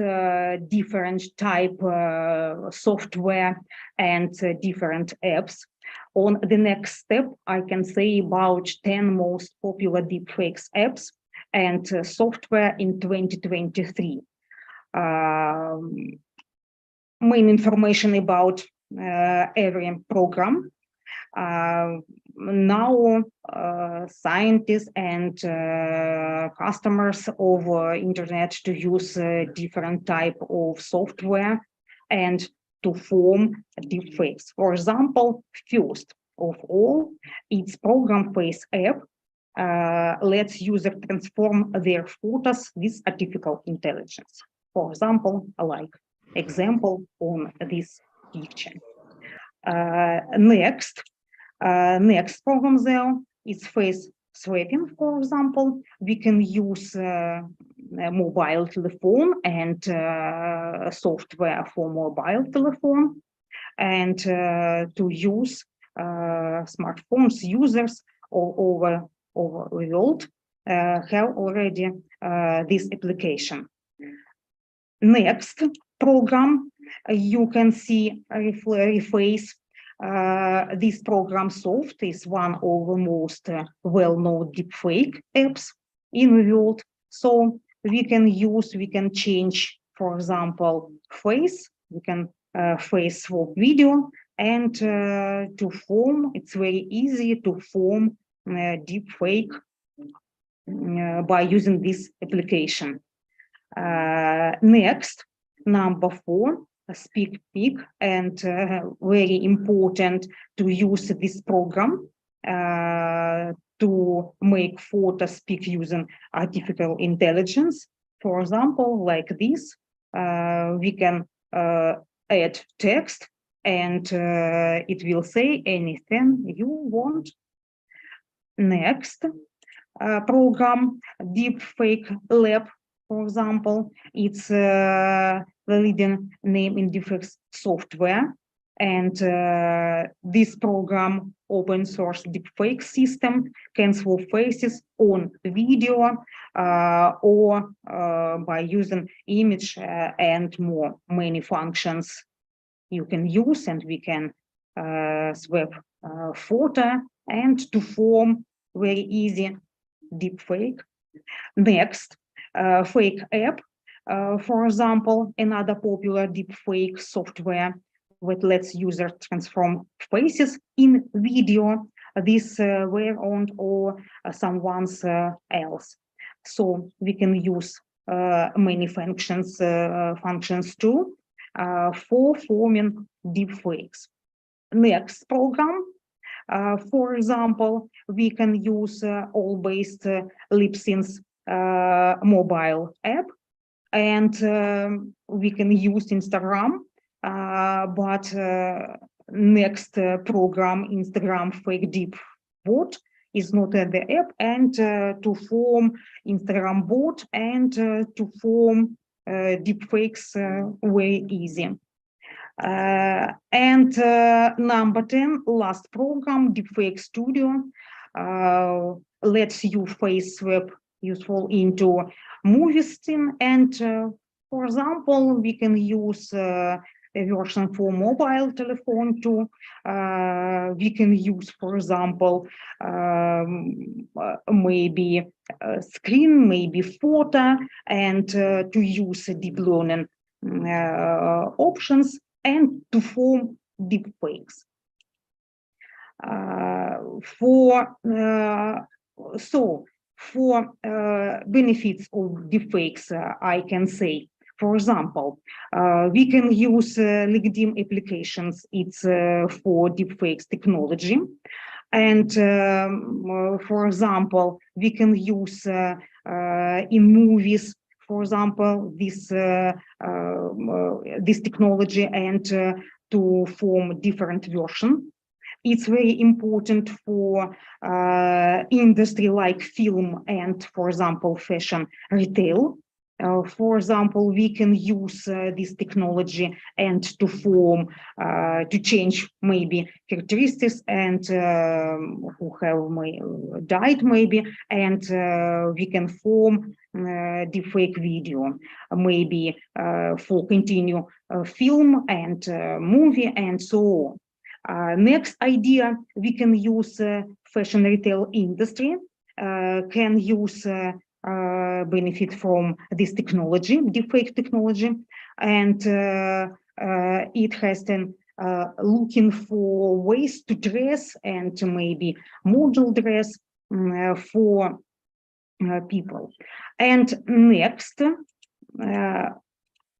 different type software and different apps. On the next step, I can say about 10 most popular deepfakes apps and software in 2023. Main information about every program. Now, scientists and customers of internet to use different type of software and to form deepfakes. For example, first of all, it's program face app lets user transform their photos with artificial intelligence. For example, like example on this picture. Next program there is face swapping. For example, we can use mobile telephone and software for mobile telephone, and to use smartphones. Users all over the world have already this application. Next program, you can see reface. This program Soft is one of the most well-known deepfake apps in the world. So we can change, for example, face. We can face swap video, and to form, it's very easy to form deepfake by using this application. Next, number 4. Speak Peak, and very important to use this program to make photo speak using artificial intelligence. For example, like this, we can add text and it will say anything you want. Next program, Deepfake Lab, for example, it's the leading name in deepfakes software, and this program, open source deepfake system, can swap faces on video or by using image and more. Many functions you can use, and we can swap photo and to form very easy deepfake. Next, fake app. For example, another popular deepfake software that lets users transform faces in video, this way around or someone's else. So we can use many functions too for forming deepfakes. Next program, for example, we can use all-based lip-sync mobile app, and we can use Instagram, but next program, Instagram fake deep bot, is not at the app, and to form Instagram bot and to form deepfakes very easy. And number 10, last program, Deepfake Studio, lets you face swap useful into movie scene, and for example, we can use version for mobile telephone too. We can use, for example, maybe a screen, maybe photo, and to use deep learning options and to form deepfakes. For benefits of deepfakes, I can say, for example, we can use LinkedIn applications. It's for deepfakes technology. And for example, we can use in movies, for example, this technology and to form different versions. It's very important for industry like film and, for example, fashion retail. For example, we can use this technology and to form, to change maybe characteristics and who have died maybe, and we can form deepfake video, maybe for continue film and movie and so on. Next idea, we can use fashion retail industry, can use benefit from this technology, deepfake technology, and it has been looking for ways to dress and to maybe model dress for people. And next,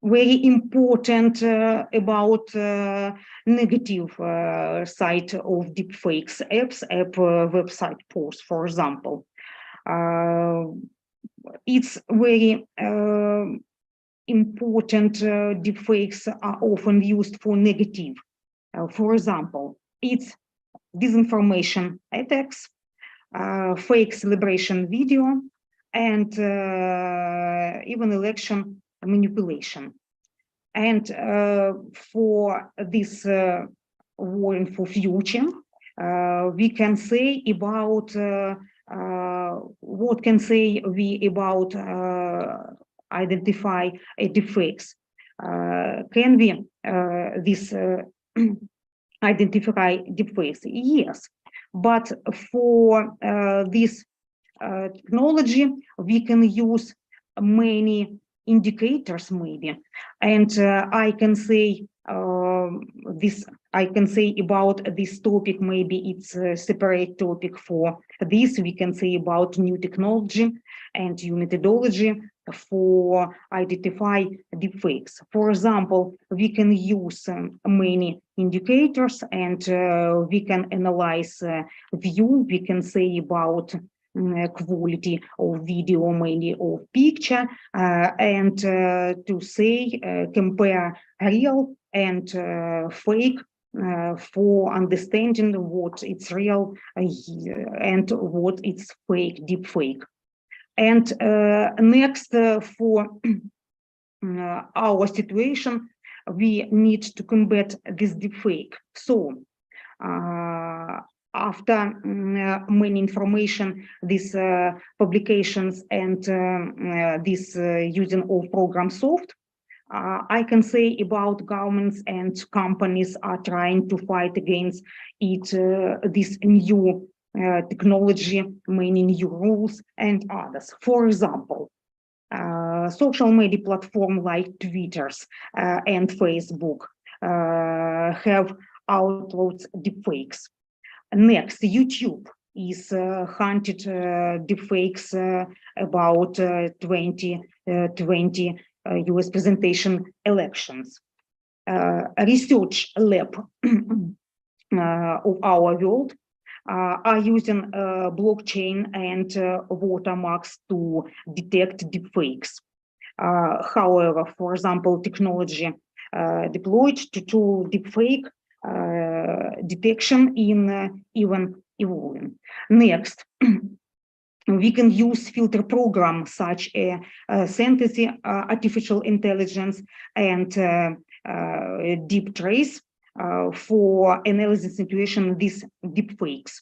very important about negative side of deepfakes apps, website posts, for example. It's very important. Deepfakes are often used for negative. For example, it's disinformation attacks, fake celebration video, and even election manipulation. And for this warning for future, we can say about what can say we about identify deepfakes. Can we this identify deepfakes? Yes, but for this technology, we can use many indicators maybe, and I can say this. I can say about this topic. Maybe it's a separate topic for this. We can say about new technology and new methodology for identify deepfakes. For example, we can use many indicators, and we can analyze view. We can say about quality of video, mainly of picture, and to say compare real and fake for understanding what it's real and what it's fake, deep fake. And next, for our situation, we need to combat this deep fake. So after many information, these publications and this using of program soft, I can say about governments and companies are trying to fight against it, this new technology, many new rules and others. For example, social media platforms like Twitter and Facebook have outlawed deepfakes. Next, YouTube is hunted deepfakes about 2020 US presentation elections. Research lab of our world are using blockchain and watermarks to detect deepfakes. However, for example, technology deployed to tool deepfake detection in even evolving. Next, we can use filter programs such as synthesis, artificial intelligence, and deep trace for analysis situation these deepfakes.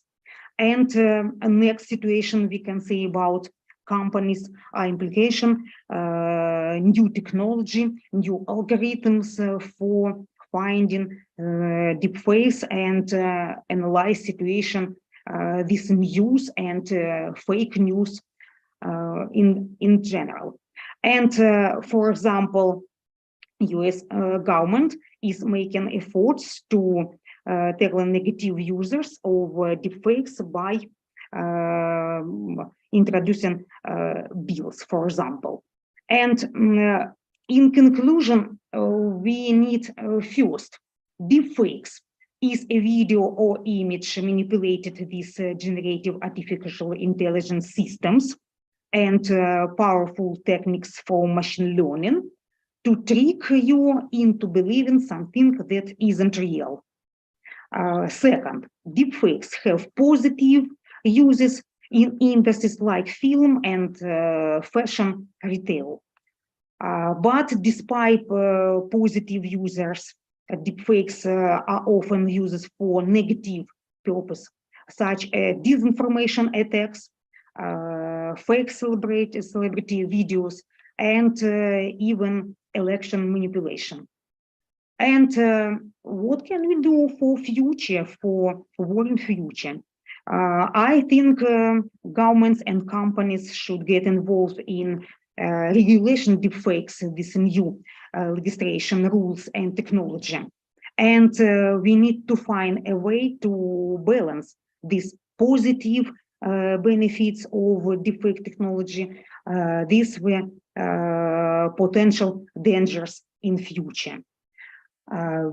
And next situation we can say about companies implication, new technology, new algorithms for finding deepfakes and analyze situation, this news and fake news in general. And for example, US government is making efforts to tackle negative users of deepfakes by introducing bills, for example. And in conclusion, we need first, deepfakes is a video or image manipulated with generative artificial intelligence systems and powerful techniques for machine learning to trick you into believing something that isn't real. Second, deepfakes have positive uses in industries like film and fashion retail. But despite positive users, deepfakes are often used for negative purpose, such as disinformation attacks, fake celebrity videos, and even election manipulation. And what can we do for future, for worrying future? I think governments and companies should get involved in regulation deepfakes, this new legislation, rules, and technology. And we need to find a way to balance these positive benefits of deepfake technology, these were potential dangers in future.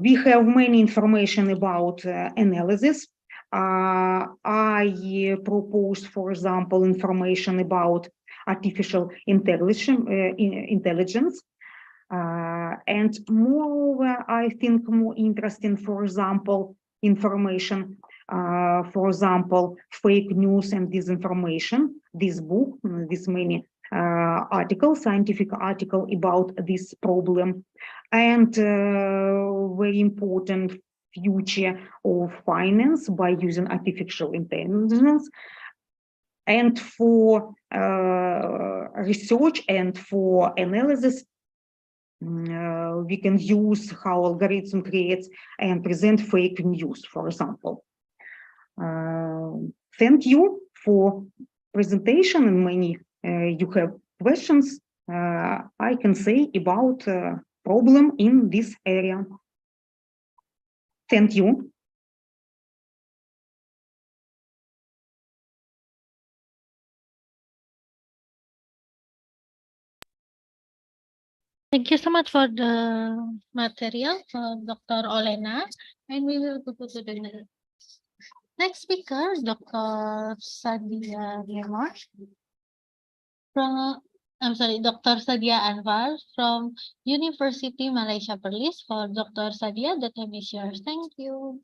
We have many information about analysis. I propose, for example, information about artificial intelligence. And moreover, I think more interesting, for example, information, for example, fake news and disinformation. This book, this many articles, scientific article about this problem, and very important future of finance by using artificial intelligence, and for research and for analysis. We can use how algorithm creates and present fake news, for example. Thank you for presentation, and many you have questions I can say about problem in this area. Thank you. Thank you so much for the material, Dr. Olena, and we will go to the next speaker, Dr. Sadia from, I'm sorry, Dr. Sadia Anwar from University Malaysia Perlis. For Dr. Sadia, the time is yours. Thank you.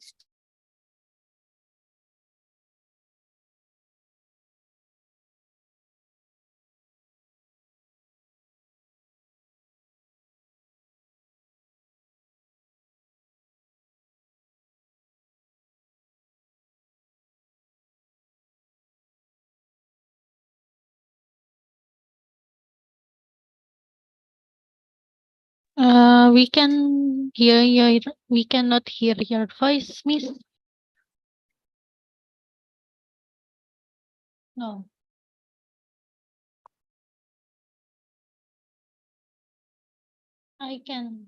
We can hear your, we cannot hear your voice, Miss. No. I can.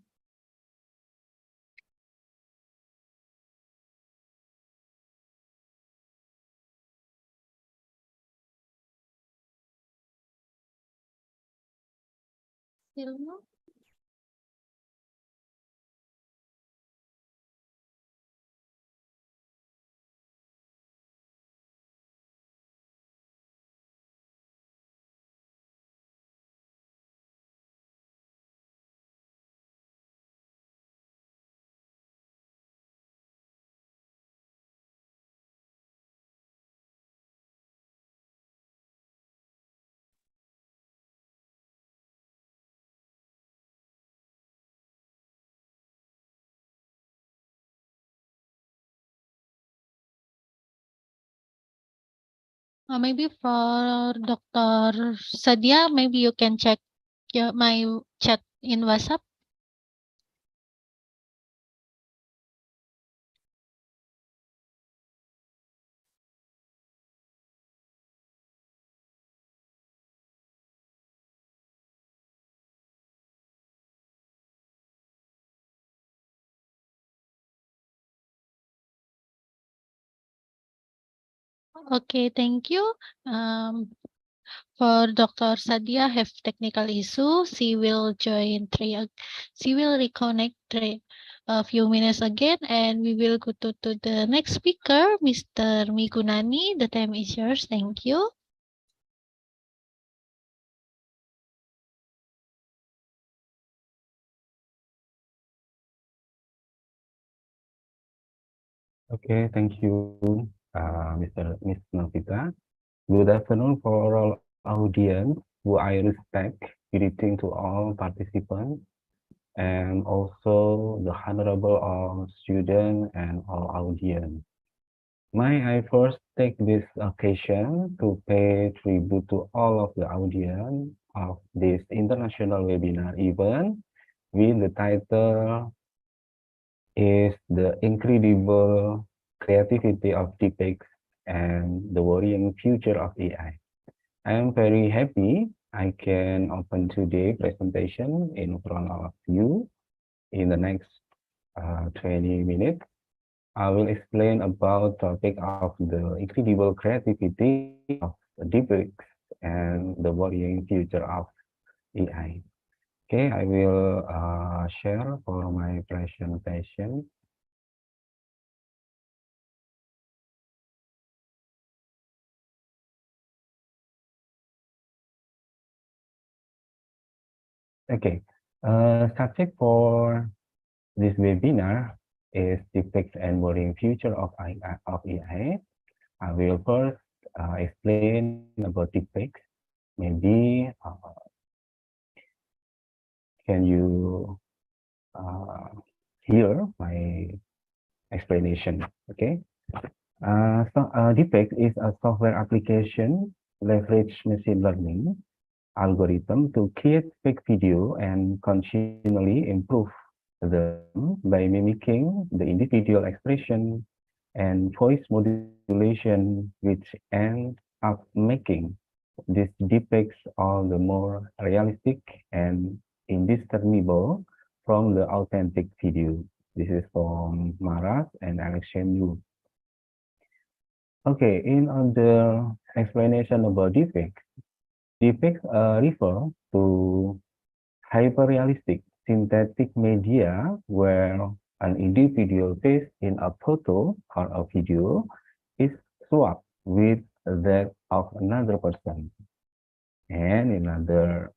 Still no? Maybe for Dr. Sadia, maybe you can check my chat in WhatsApp. Okay, thank you. For Dr. Sadia have technical issue, she will she will reconnect a few minutes again, and we will go to the next speaker, Mr. Migunani. The time is yours. Thank you. Okay, thank you, Miss Novita. Good afternoon for all audience who I respect. Greeting to all participants and also the honorable all students and all audience. May I first take this occasion to pay tribute to all of the audience of this international webinar event with the title is the incredible creativity of Deepfakes and the worrying future of AI. I am very happy I can open today's presentation in front of you in the next 20 minutes. I will explain about topic of the incredible creativity of Deepfakes and the worrying future of AI. Okay, I will share for my presentation. Okay, subject for this webinar is Deepfakes and worrying future of AI. I will first explain about Deepfakes. Maybe can you hear my explanation? Okay. Deepfake is a software application leverage machine learning algorithm to create fake video and continually improve them by mimicking the individual expression and voice modulation, which end up making these deepfakes all the more realistic and indiscernible from the authentic video. This is from Maras and Alexandru. Okay, in the explanation about deepfake, deepfakes refer to hyperrealistic synthetic media where an individual face in a photo or a video is swapped with that of another person. And another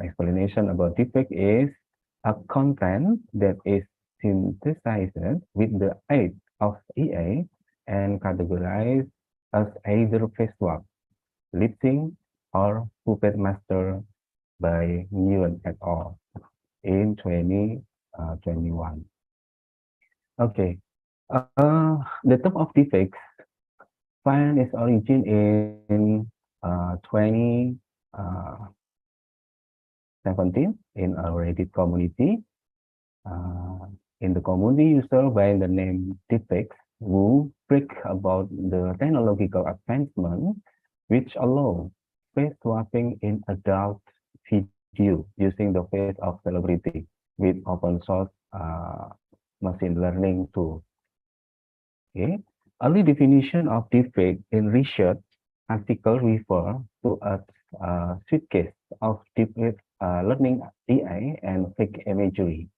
explanation about deepfake is a content that is synthesized with the aid of AI and categorized as either face swap, lip sync, or puppet master by Nguyen et al. In 2021. Okay, the term of deepfakes find its origin in 2017 in a Reddit community. In the community, user by the name Deepfakes who speak about the technological advancement which allow face swapping in adult video using the face of celebrity with open source machine learning tool. Okay. Early definition of deepfake in research article refer to a suitcase of deep learning AI and fake imagery.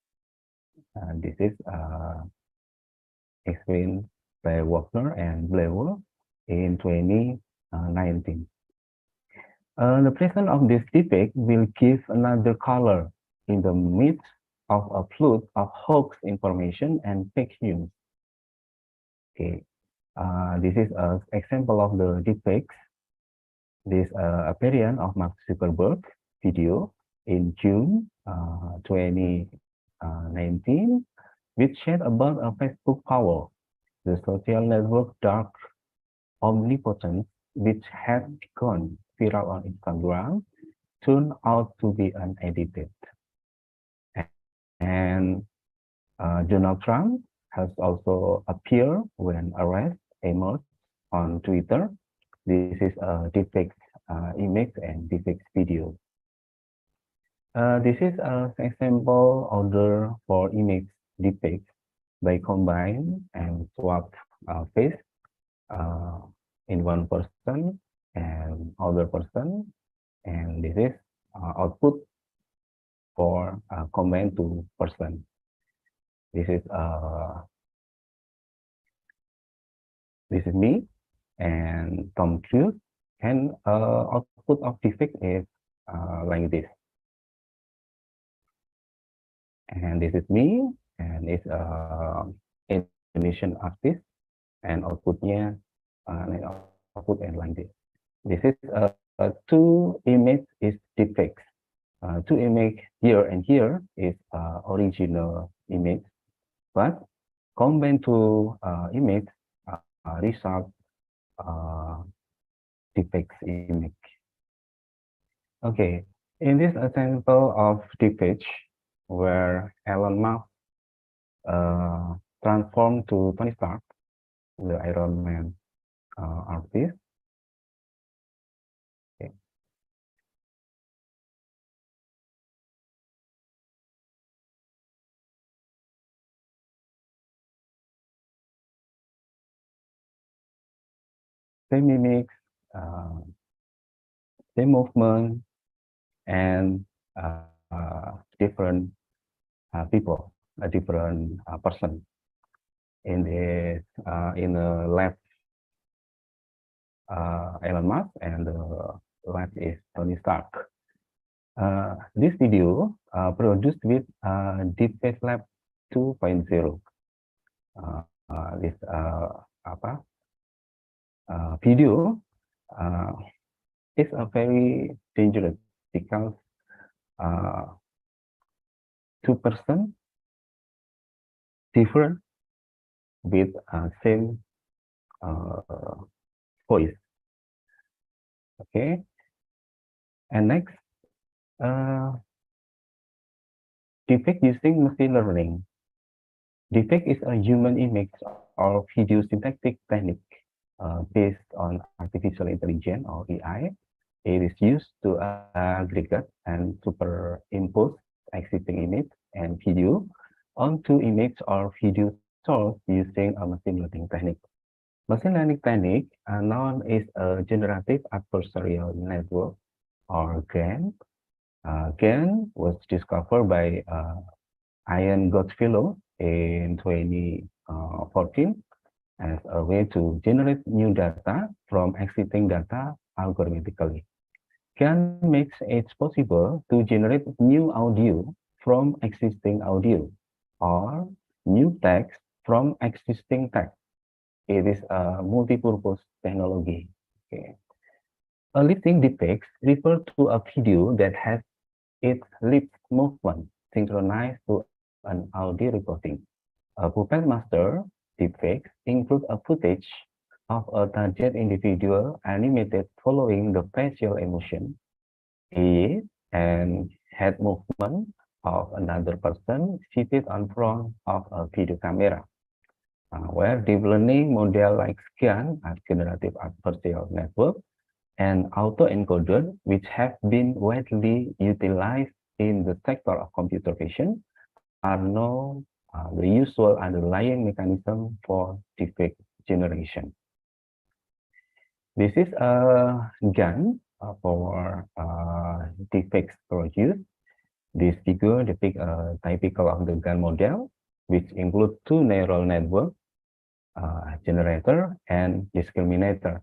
This is explained by Walker and Blair in 2019. The presence of this deepfake will give another color in the midst of a flood of hoax information and fake news. Okay, this is an example of the deepfakes. This appearance of Mark Zuckerberg video in June 2019, which shared about a Facebook power, the social network dark omnipotence, which had gone viral on Instagram, turned out to be unedited. And Donald Trump has also appeared when arrest emerged on Twitter. This is a deepfake image and deepfake video. This is an example order for image deepfakes by combine and swap face in one person and other person, and this is output for combined two person. This is me and Tom Cruise, and output of defect is like this. And this is me, and it's Indonesian artist, and outputnya output and like this. This is two image is deepfakes. Two image here and here is original image, but combined to image result deepfakes image. Okay, in this example of deepfake, where Elon Musk transformed to Tony Stark, the Iron Man artist. Okay. Same mimics, same movement, and different people, a different person. In the left, Elon Musk, and the right is Tony Stark. This video produced with Deepfake Lab 2.0. This video is a very dangerous because two person different with same voice. Okay, and next, deepfake using machine learning. Deepfake is a human image or video syntactic technique based on artificial intelligence or AI. It is used to aggregate and superimpose existing image and video onto image or video source using a machine learning technique. Machine learning technique are known as a generative adversarial network, or GAN. GAN was discovered by Ian Goodfellow in 2014 as a way to generate new data from existing data algorithmically. GAN makes it possible to generate new audio from existing audio or new text from existing text. It is a multi-purpose technology. Okay. A lip-sync deepfake refers to a video that has its lip movement synchronized to an audio recording. A puppet master deepfake includes a footage of a target individual animated following the facial emotion, ear, and head movement of another person seated in front of a video camera. Where deep learning model like GAN, a generative adversarial network, and autoencoder, which have been widely utilized in the sector of computer vision, are now the usual underlying mechanism for deepfake generation. This is a GAN for deepfakes produce. This figure depicts a typical of the GAN model, which includes two neural networks, generator and discriminator.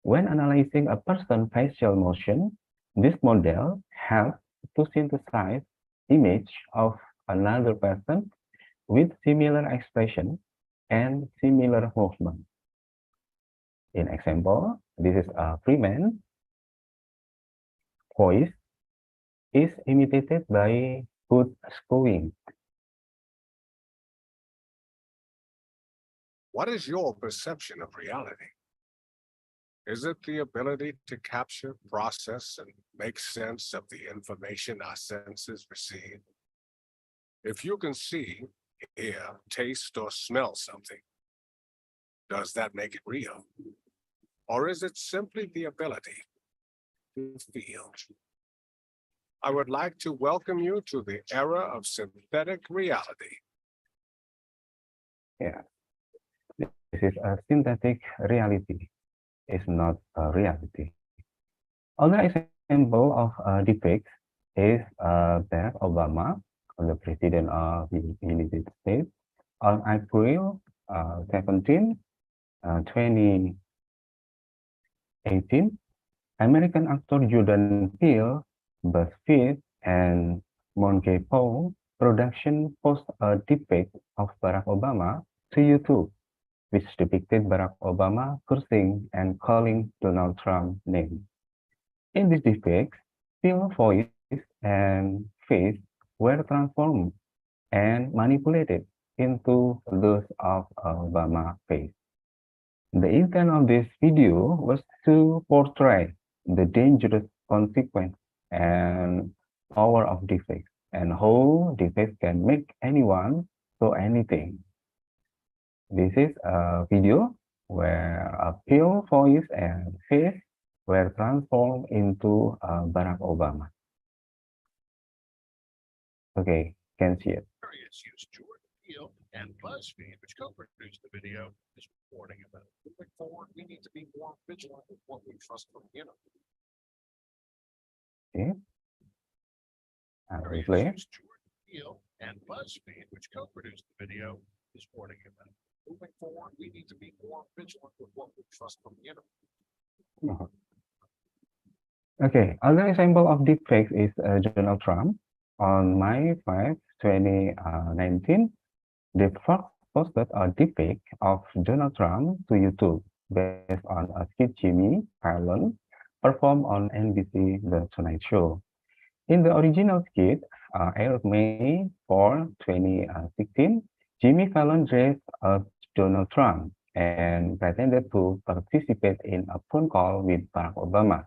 When analyzing a person's facial motion, this model helps to synthesize image of another person with similar expression and similar movement. In example, this is a free man. Voice is imitated by good scoring. What is your perception of reality? Is it the ability to capture, process, and make sense of the information our senses receive? If you can see, hear, taste, or smell something, does that make it real? Or is it simply the ability to feel? I would like to welcome you to the era of synthetic reality. Yeah. This is a synthetic reality. is not a reality. Another example of deepfakes is Barack Obama, the president of the United States, on April 17, 2018. American actor Jordan Peele, BuzzFeed, and M.Kom production post a deepfake of Barack Obama to YouTube, which depicted Barack Obama cursing and calling Donald Trump names. In this deepfake, Peele's voice and face were transformed and manipulated into those of Obama's face. The intent of this video was to portray the dangerous consequence and power of deepfakes and how deepfakes can make anyone so anything. This is a video where a pale voice and face were transformed into Barack Obama. Okay, can see it. Used Jordan Peele and BuzzFeed, which co-produced the video, is warning about moving forward. We need to be more vigilant with what we trust from the internet. Okay. I will play. Used Jordan Peele and BuzzFeed, which co-produced the video, is warning about moving forward. We need to be more vigilant with what we trust from the internet. Okay, other example of deepfakes is Donald Trump. On May 5, 2019, the Fox posted a deepfake of Donald Trump to YouTube based on a skit Jimmy Fallon performed on NBC The Tonight Show. In the original skit, aired May 4, 2016, Jimmy Fallon dressed as Donald Trump and pretended to participate in a phone call with Barack Obama,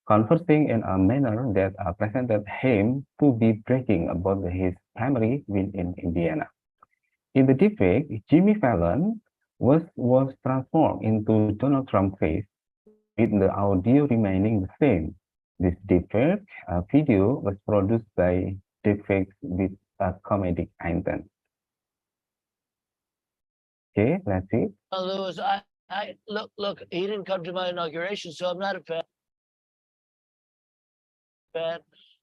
conversing in a manner that presented him to be bragging about his primary win in Indiana. In the deepfake, Jimmy Fallon was transformed into Donald Trump's face, with the audio remaining the same. This deepfake video was produced by Deepfakes with a comedic intent. Okay, let's see. Louis, I look, he didn't come to my inauguration, so I'm not a fan.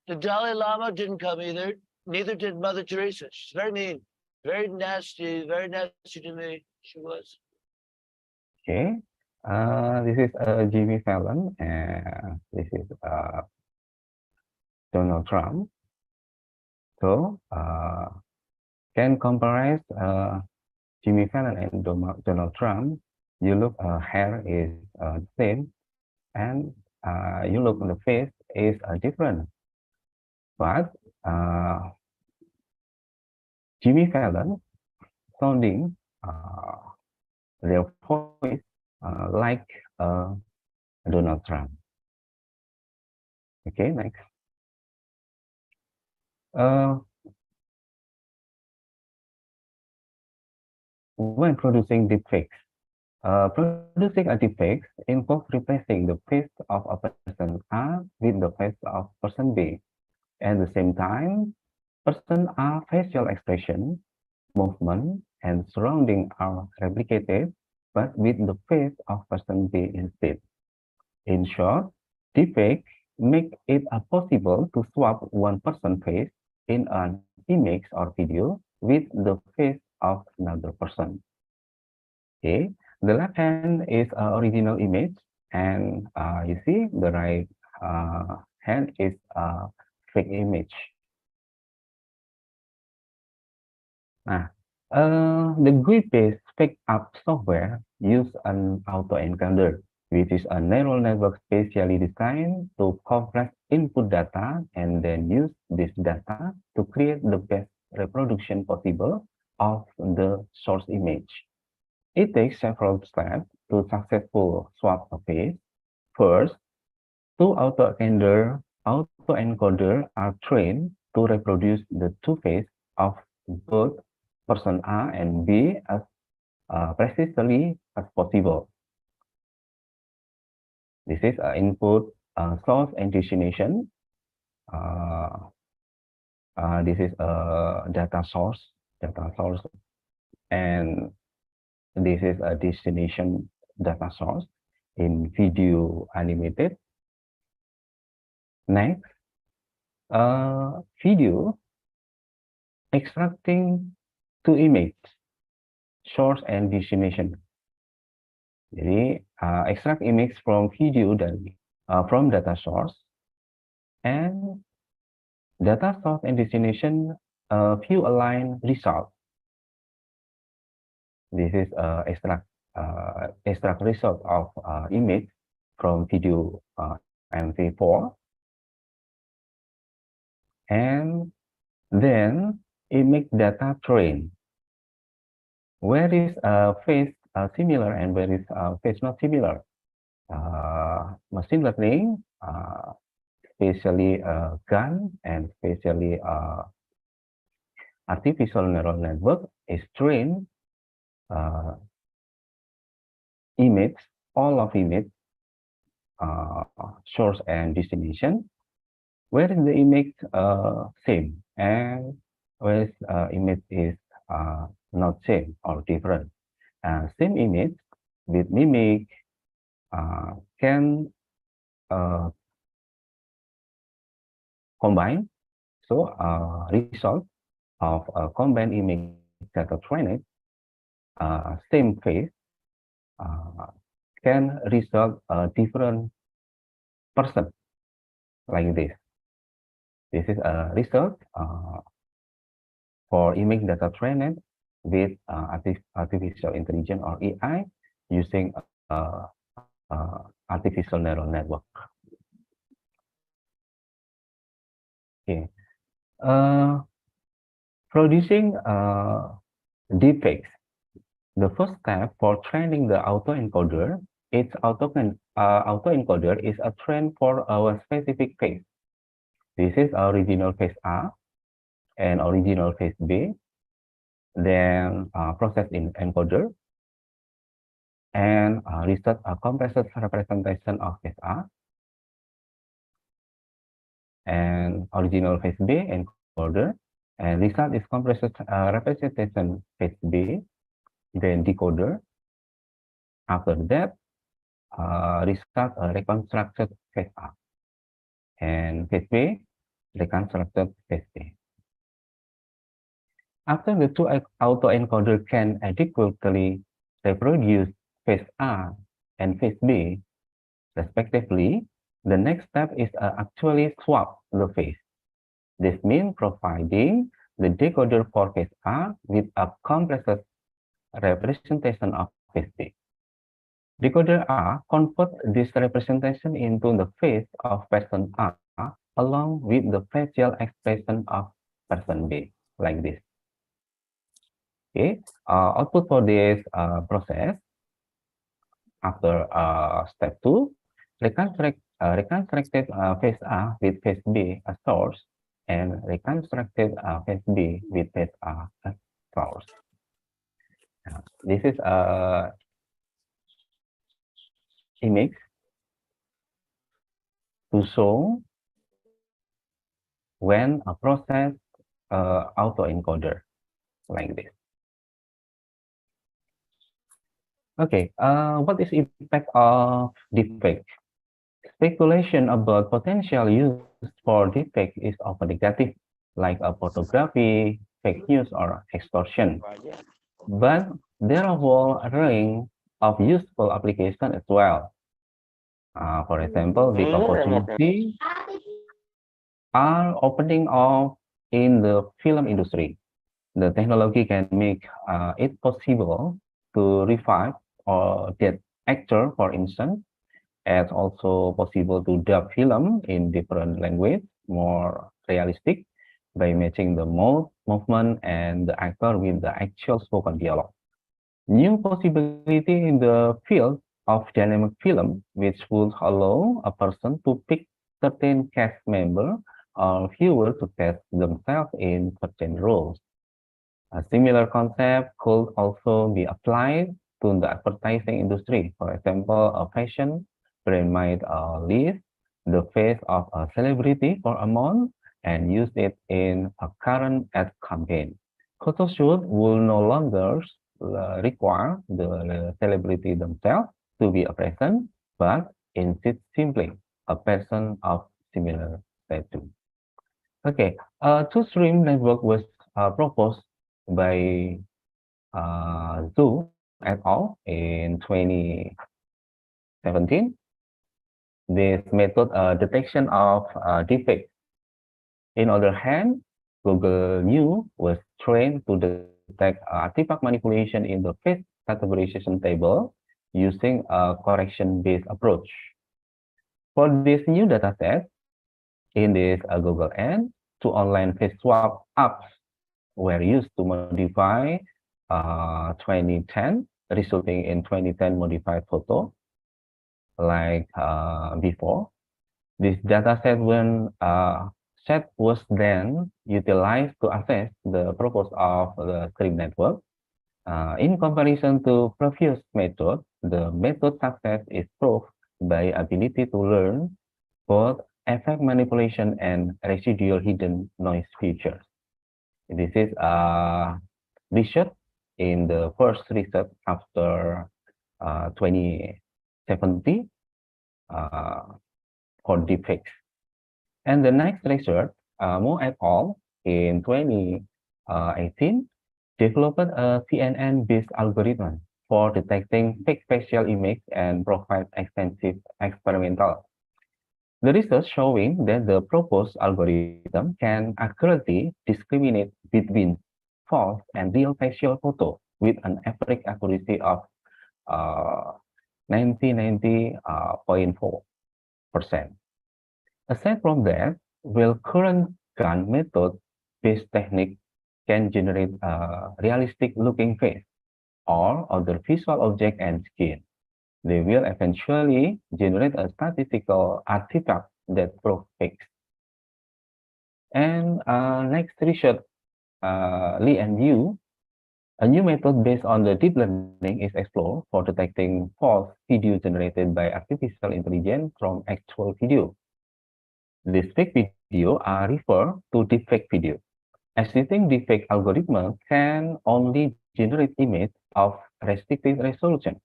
The Dalai Lama didn't come either. Neither did Mother Teresa. She's very mean, very nasty to me. She was. Okay, this is Jimmy Fallon, and this is Donald Trump. So, can compare Jimmy Fallon and Donald Trump. You look, hair is the same, and you look on the face is different. But Jimmy Fallon sounding their voice like Donald Trump. Okay, next. When producing deepfakes, producing a deepfake involves replacing the face of a person A with the face of person B. At the same time, person A facial expression, movement, and surrounding are replicated, but with the face of person B instead. In short, deepfake make it possible to swap one person's face in an image or video with the face of another person. Okay, the left hand is an original image, and you see the right hand is a fake image. The GUI-based fake up software use an autoencoder, which is a neural network specially designed to compress input data and then use this data to create the best reproduction possible of the source image. It takes several steps to successfully swap a face. First, two autoencoder are trained to reproduce the two faces of both person A and B as precisely as possible. This is input, source, and destination. This is a data source, and this is a destination data source. in video animated. Next, video extracting to image, source and destination. Jadi, extract image from video dari from data source and data source and destination view align result. This is extract result of image from video MP4, and then image data train. Where is face similar and where is face not similar? Machine learning, especially GAN and especially artificial neural network is trained image, all of image, source and destination. Where is the image same and where is image is not same or different? Same image with mimic can combine. So result of a combined image data trained, same face can result a different person like this. This is a result for image data trained with artificial intelligence or AI using artificial neural network. Okay, producing deepfakes. The first step for training the autoencoder, its autoencoder is a train for our specific face. This is original face A and original face B, then process in encoder and result a compressed representation of face A and original face B encoder, and result is compressed representation face B, then decoder. After that, result a reconstructed face A and face B, reconstructed face B. After the two autoencoder can adequately reproduce face A and face B, respectively, the next step is actually swap the face. This means providing the decoder for face A with a compressed representation of face B. Decoder A converts this representation into the face of person A along with the facial expression of person B, like this. Okay, output for this process after step 2, reconstructed face A with face B as source and reconstructed face B with face A as source. This is image to show when a process autoencoder like this. Okay, what is impact of deepfake? Speculation about potential use for deepfake is often negative, like a photography, fake news, or extortion. But there are a whole range of useful applications as well. For example, big opportunities are opening up in the film industry. The technology can make it possible to revive or dead actor, for instance, as also possible to dub film in different language, more realistic, by matching the mode, movement, and the actor with the actual spoken dialogue. New possibility in the field of dynamic film, which would allow a person to pick certain cast member or viewer to test themselves in certain roles. A similar concept could also be applied to the advertising industry. For example, a fashion brand might list the face of a celebrity for a month and use it in a current ad campaign. Photo shoot will no longer require the celebrity themselves to be present, but instead simply a person of similar stature. Okay, a two-stream network was proposed by Zhu et al. In 2017. This method detection of defects. In other hand, Google New was trained to detect artifact manipulation in the face categorization table using a correction-based approach. For this new dataset, in this Google N, two online face swap apps were used to modify 2010, resulting in 2010 modified photo like before. This dataset set was then utilized to assess the purpose of the stream network. In comparison to previous method, the method success is proved by ability to learn both effect manipulation and residual hidden noise features. This is research in the first research after 2070 for deepfakes. And the next research, Mo et al. In 2018, developed a CNN-based algorithm for detecting fake facial image and provide extensive experimental. The research showing that the proposed algorithm can accurately discriminate between false and real facial photo with an average accuracy of 90.4%. Aside from that, while current gun method-based technique can generate a realistic-looking face or other visual object and skin, they will eventually generate a statistical artifact that prove fakes. And next research, Lee and Yu, a new method based on the deep learning is explored for detecting false video generated by artificial intelligence from actual video. These fake video are referred to deepfake video. Existing deepfake algorithm can only generate image of restricted resolution,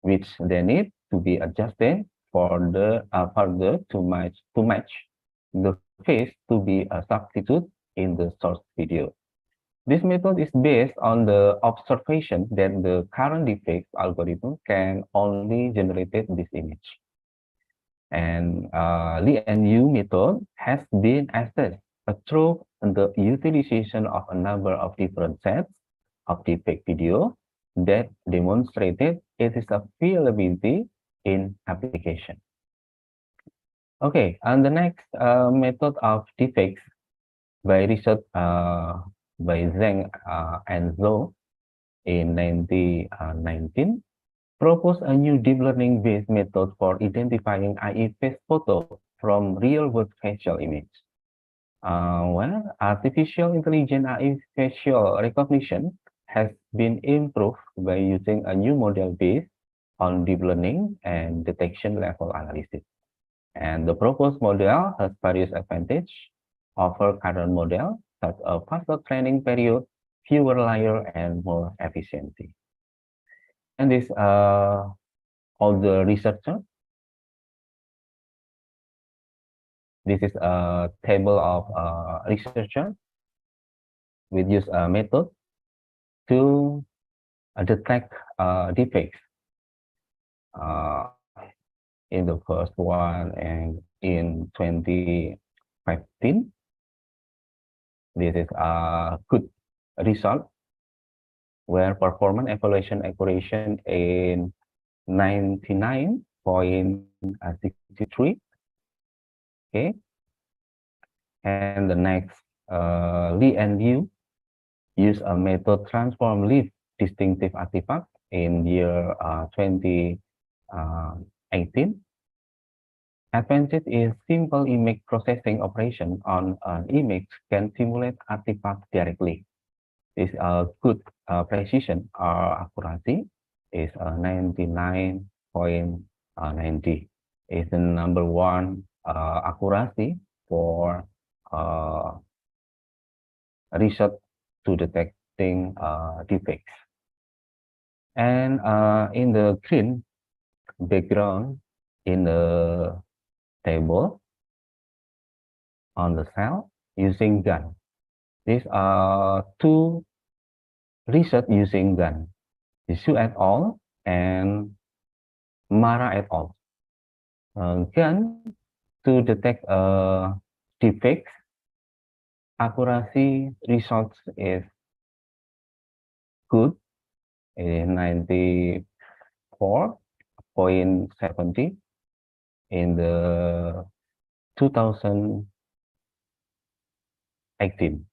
which they need to be adjusted for the further to match the face to be a substitute in the source video. This method is based on the observation that the current deepfake algorithm can only generate this image. And Lee and Yu method has been assessed through the utilization of a number of different sets of deepfake video that demonstrated its availability in application. Okay, and the next method of deepfakes by research by Zheng and Zhou in 2019 proposed a new deep learning based method for identifying AI face photo from real world facial image. Well, artificial intelligence AI facial recognition has been improved by using a new model based on deep learning and detection level analysis. And the proposed model has various advantages over current model, such as faster training period, fewer layers, and more efficiency. And this all the researchers. This is a table of researchers with use a method to detect defects in the first one and in 2015. This is a good result where performance evaluation accuracy in 99.63. Okay. And the next, Lee and Yu use a method transform leaf distinctive artifact in year 2018. Advantage is simple image processing operation on an image can simulate artifact directly. This good precision or accuracy is 99.90. Is the number one accuracy for research to detecting defects. And in the green, background in the table on the cell using gun. These are two research using gun, Xu et al. And Mara et al. Gun to detect deepfakes, accuracy results is good in 94.70 in the 2018.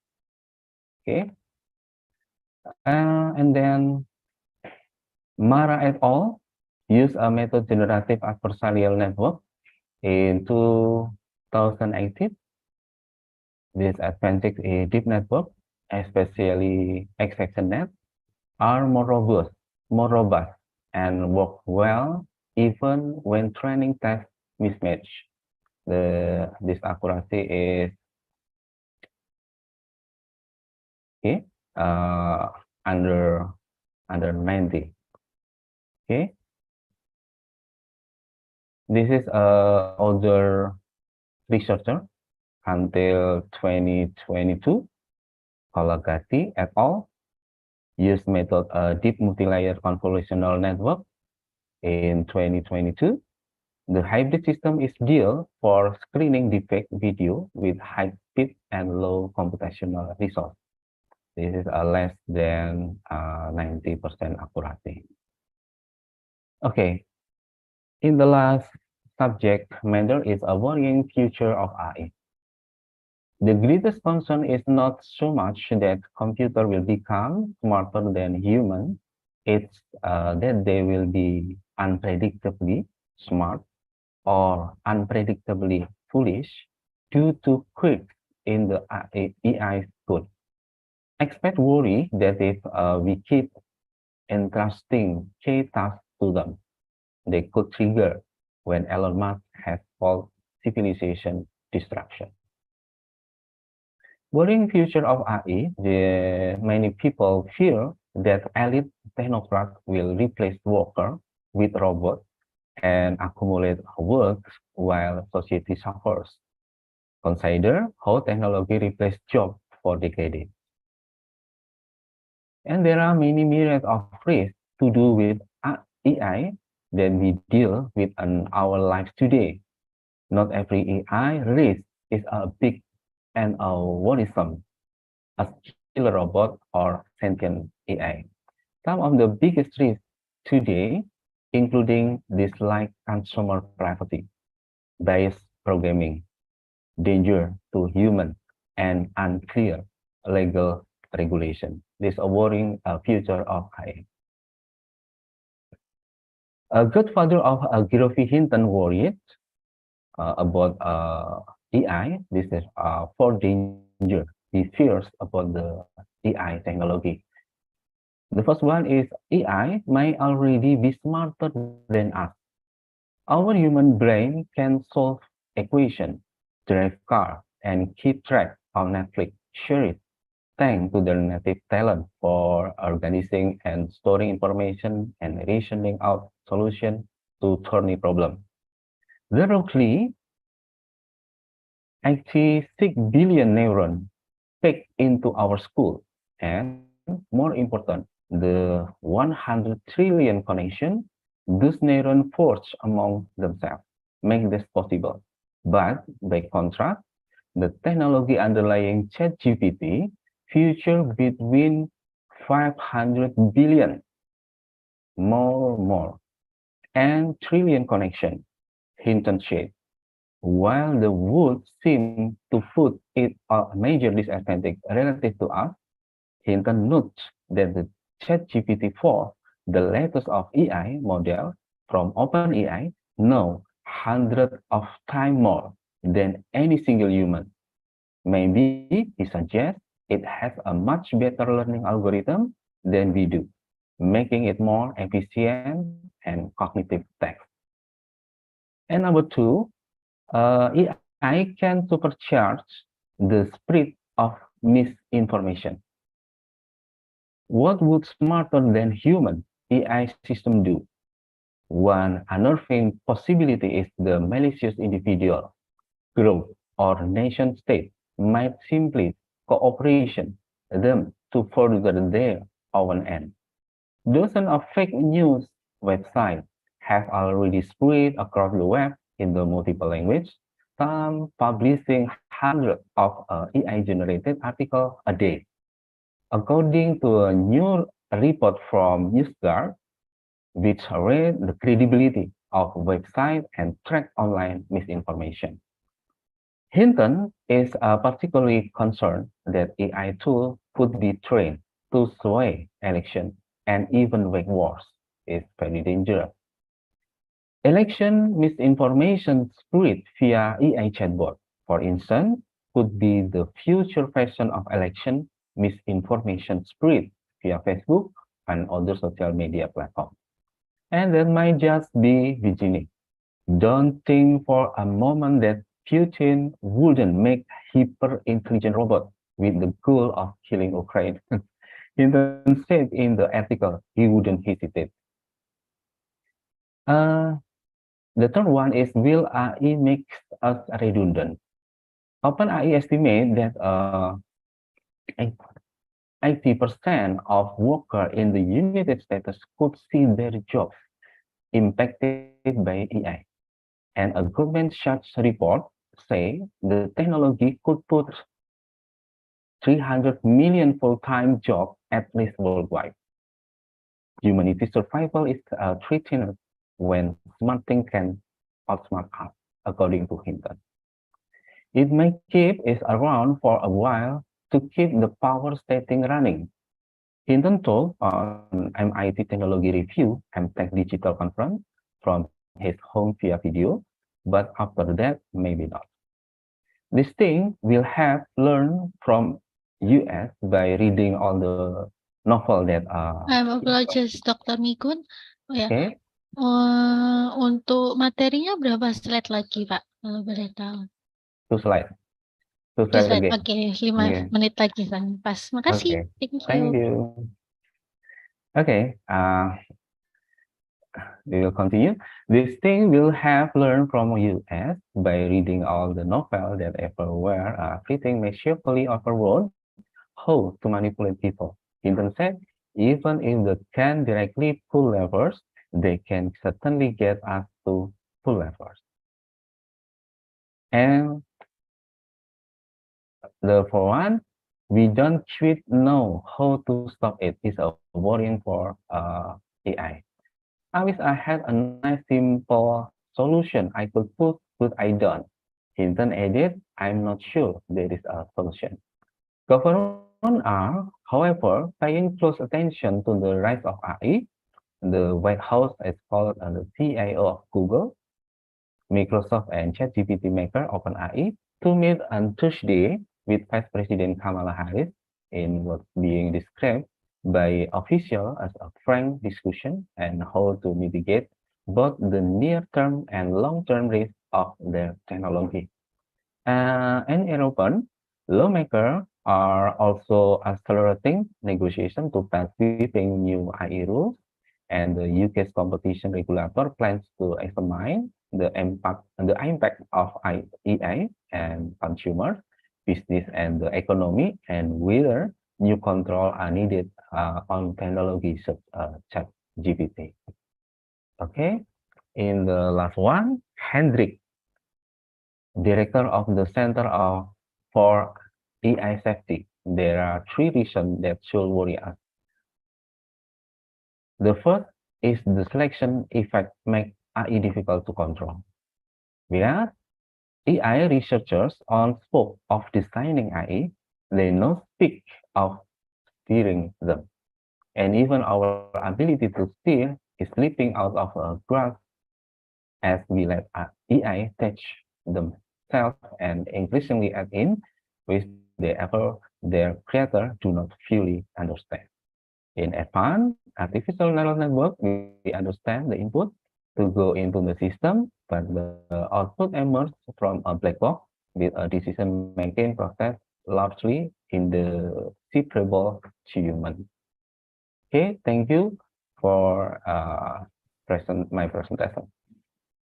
Okay, and then Mara et al. Use a method generative adversarial network in 2018. This advantage a deep network, especially XXNet, are more robust, and work well even when training test mismatch. This accuracy is okay, under 90. Okay, this is older researcher until 2022. Kolagati et al. Use method deep multilayer convolutional network in 2022. The hybrid system is ideal for screening deepfake video with high speed and low computational resource. This is less than 90% accuracy. Okay, in the last subject matter is a worrying future of AI. The greatest concern is not so much that computer will become smarter than human, it's that they will be unpredictably smart or unpredictably foolish due to quirks in the AI code. Expect worry that if we keep entrusting K tasks to them, they could trigger when Elon Musk has called civilization destruction. Worrying future of AI, many people fear that elite technocrats will replace workers with robots and accumulate work while society suffers. Consider how technology replaced jobs for decades. And there are many myriad of risks to do with AI that we deal with in our lives today. Not every AI risk is a big and a worrisome, a killer robot or sentient AI. Some of the biggest risks today, including dislike consumer privacy, bias programming, danger to humans, and unclear legal regulation. This is a worrying future of AI. A godfather of Girofi Hinton worried about AI. This is for danger. He fears about the AI technology. The first one is AI may already be smarter than us. Our human brain can solve equations, drive car, and keep track of Netflix series thanks to their native talent for organizing and storing information and reasoning out solutions to thorny problems. Roughly 86 billion neurons packed into our school, and more important, the 100 trillion connection those neurons forge among themselves make this possible. But by contrast, the technology underlying ChatGPT future between 500 billion more and trillion connection, Hinton said. While the would seem to put it a major disadvantage relative to us, Hinton notes that the ChatGPT-4, the latest of AI model from OpenAI, know hundreds of times more than any single human. Maybe, he suggests, it has a much better learning algorithm than we do, making it more efficient and cognitive task. And number two, AI can supercharge the spread of misinformation. What would smarter than human AI system do? One unnerving possibility is the malicious individual, group, or nation state might simply cooperation them to further their own end. Dozens of fake news websites have already spread across the web in the multiple language, some publishing hundreds of AI-generated articles a day. According to a new report from NewsGuard, which raised the credibility of websites and track online misinformation. Hinton is particularly concerned that AI tools could be trained to sway elections and even wage wars. Is very dangerous. Election misinformation spread via AI chatbot, for instance, could be the future version of election misinformation spread via Facebook and other social media platforms. And that might just be beginning. Don't think for a moment that Putin wouldn't make hyper-intelligent robot with the goal of killing Ukraine. Hinton said in the article he wouldn't hesitate. The third one is, will AI make us redundant? OpenAI estimate that 80% of workers in the United States could see their jobs impacted by AI. And a Goldman Sachs report say the technology could put 300 million full-time jobs at least worldwide. Humanity survival is threatened when smart things can outsmart us, according to Hinton. It may keep us around for a while to keep the power station running. Hinton told on MIT Technology Review MTech Digital Conference from his home via video, but after that, maybe not. This thing will have learned from US by reading all the novel that I apologize, Dr. Migun. Oh ya, okay. Untuk materinya berapa slide lagi, Pak? Kalau boleh tahu. 2 slide. 2 Oke, slide slide. again. Oke, 5 Okay. menit lagi, Bang. Pas. Makasih. Okay. Thank Thank you. you. Okay. We will continue. This thing will have learned from US by reading all the novels that everywhere everything masterfully overrode how to manipulate people. Hinton said, even if they can directly pull levers, they can certainly get us to pull levers. And the for one, we don't quite know how to stop it. It's a worrying for AI. I wish I had a nice simple solution I could put, but I don't. Hinton added, I'm not sure there is a solution. Governments are, however, paying close attention to the rise of AI. The White House has called the CIO of Google, Microsoft, and ChatGPT maker OpenAI to meet on Tuesday with Vice President Kamala Harris in what's being described by officials as a frank discussion on how to mitigate both the near-term and long-term risks of their technology. In European, lawmakers are also accelerating negotiations to pass sweeping new AI rules, and the UK's competition regulator plans to examine the impact of AI and consumers, business, and the economy, and whether new controls are needed on technology such as ChatGPT. Okay, in the last one, Hendrik, Director of the Center for AI Safety. There are 3 reasons that should worry us. The first is the selection effect make AI difficult to control. Whereas AI researchers on spoke of designing AI, they not speak of steering them. And even our ability to steer is slipping out of a grasp as we let AI teach themselves and increasingly add in which their creator do not fully understand. In advanced artificial neural network, we understand the input to go into the system, but the output emerges from a black box with a decision-making process largely indecipherable to human. Okay, thank you for my presentation.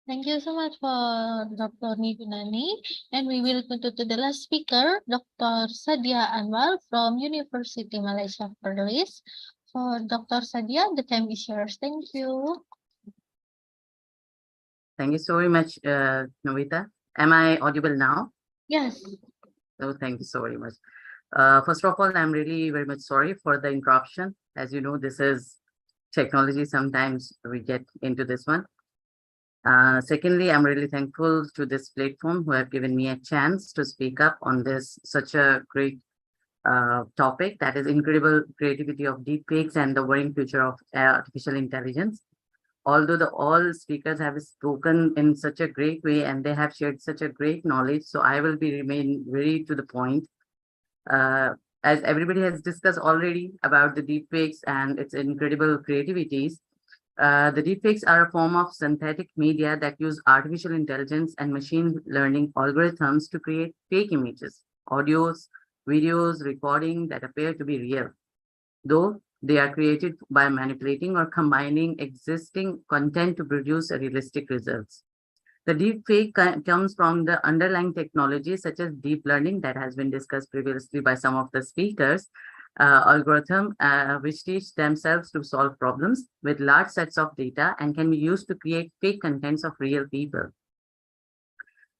Thank you so much for Dr. Migunani. And we will go to the last speaker, Dr. Sadia Anwar from University Malaysia Perlis. For Dr. Sadia, the time is yours. Thank you. Thank you so very much, Novita. Am I audible now? Yes. Oh, thank you so very much. First of all, I'm really very much sorry for the interruption. As you know, this is technology. Sometimes we get into this one. Secondly, I'm really thankful to this platform who have given me a chance to speak up on this such a great topic, that is incredible creativity of deepfakes and the worrying future of artificial intelligence. Although all speakers have spoken in such a great way and they have shared such a great knowledge, so I will remain very to the point. As everybody has discussed already about the deepfakes and its incredible creativities, the deepfakes are a form of synthetic media that use artificial intelligence and machine learning algorithms to create fake images, audios, videos, recording that appear to be real, though they are created by manipulating or combining existing content to produce realistic results. The deepfake comes from the underlying technologies such as deep learning that has been discussed previously by some of the speakers, algorithm which teach themselves to solve problems with large sets of data and can be used to create fake contents of real people.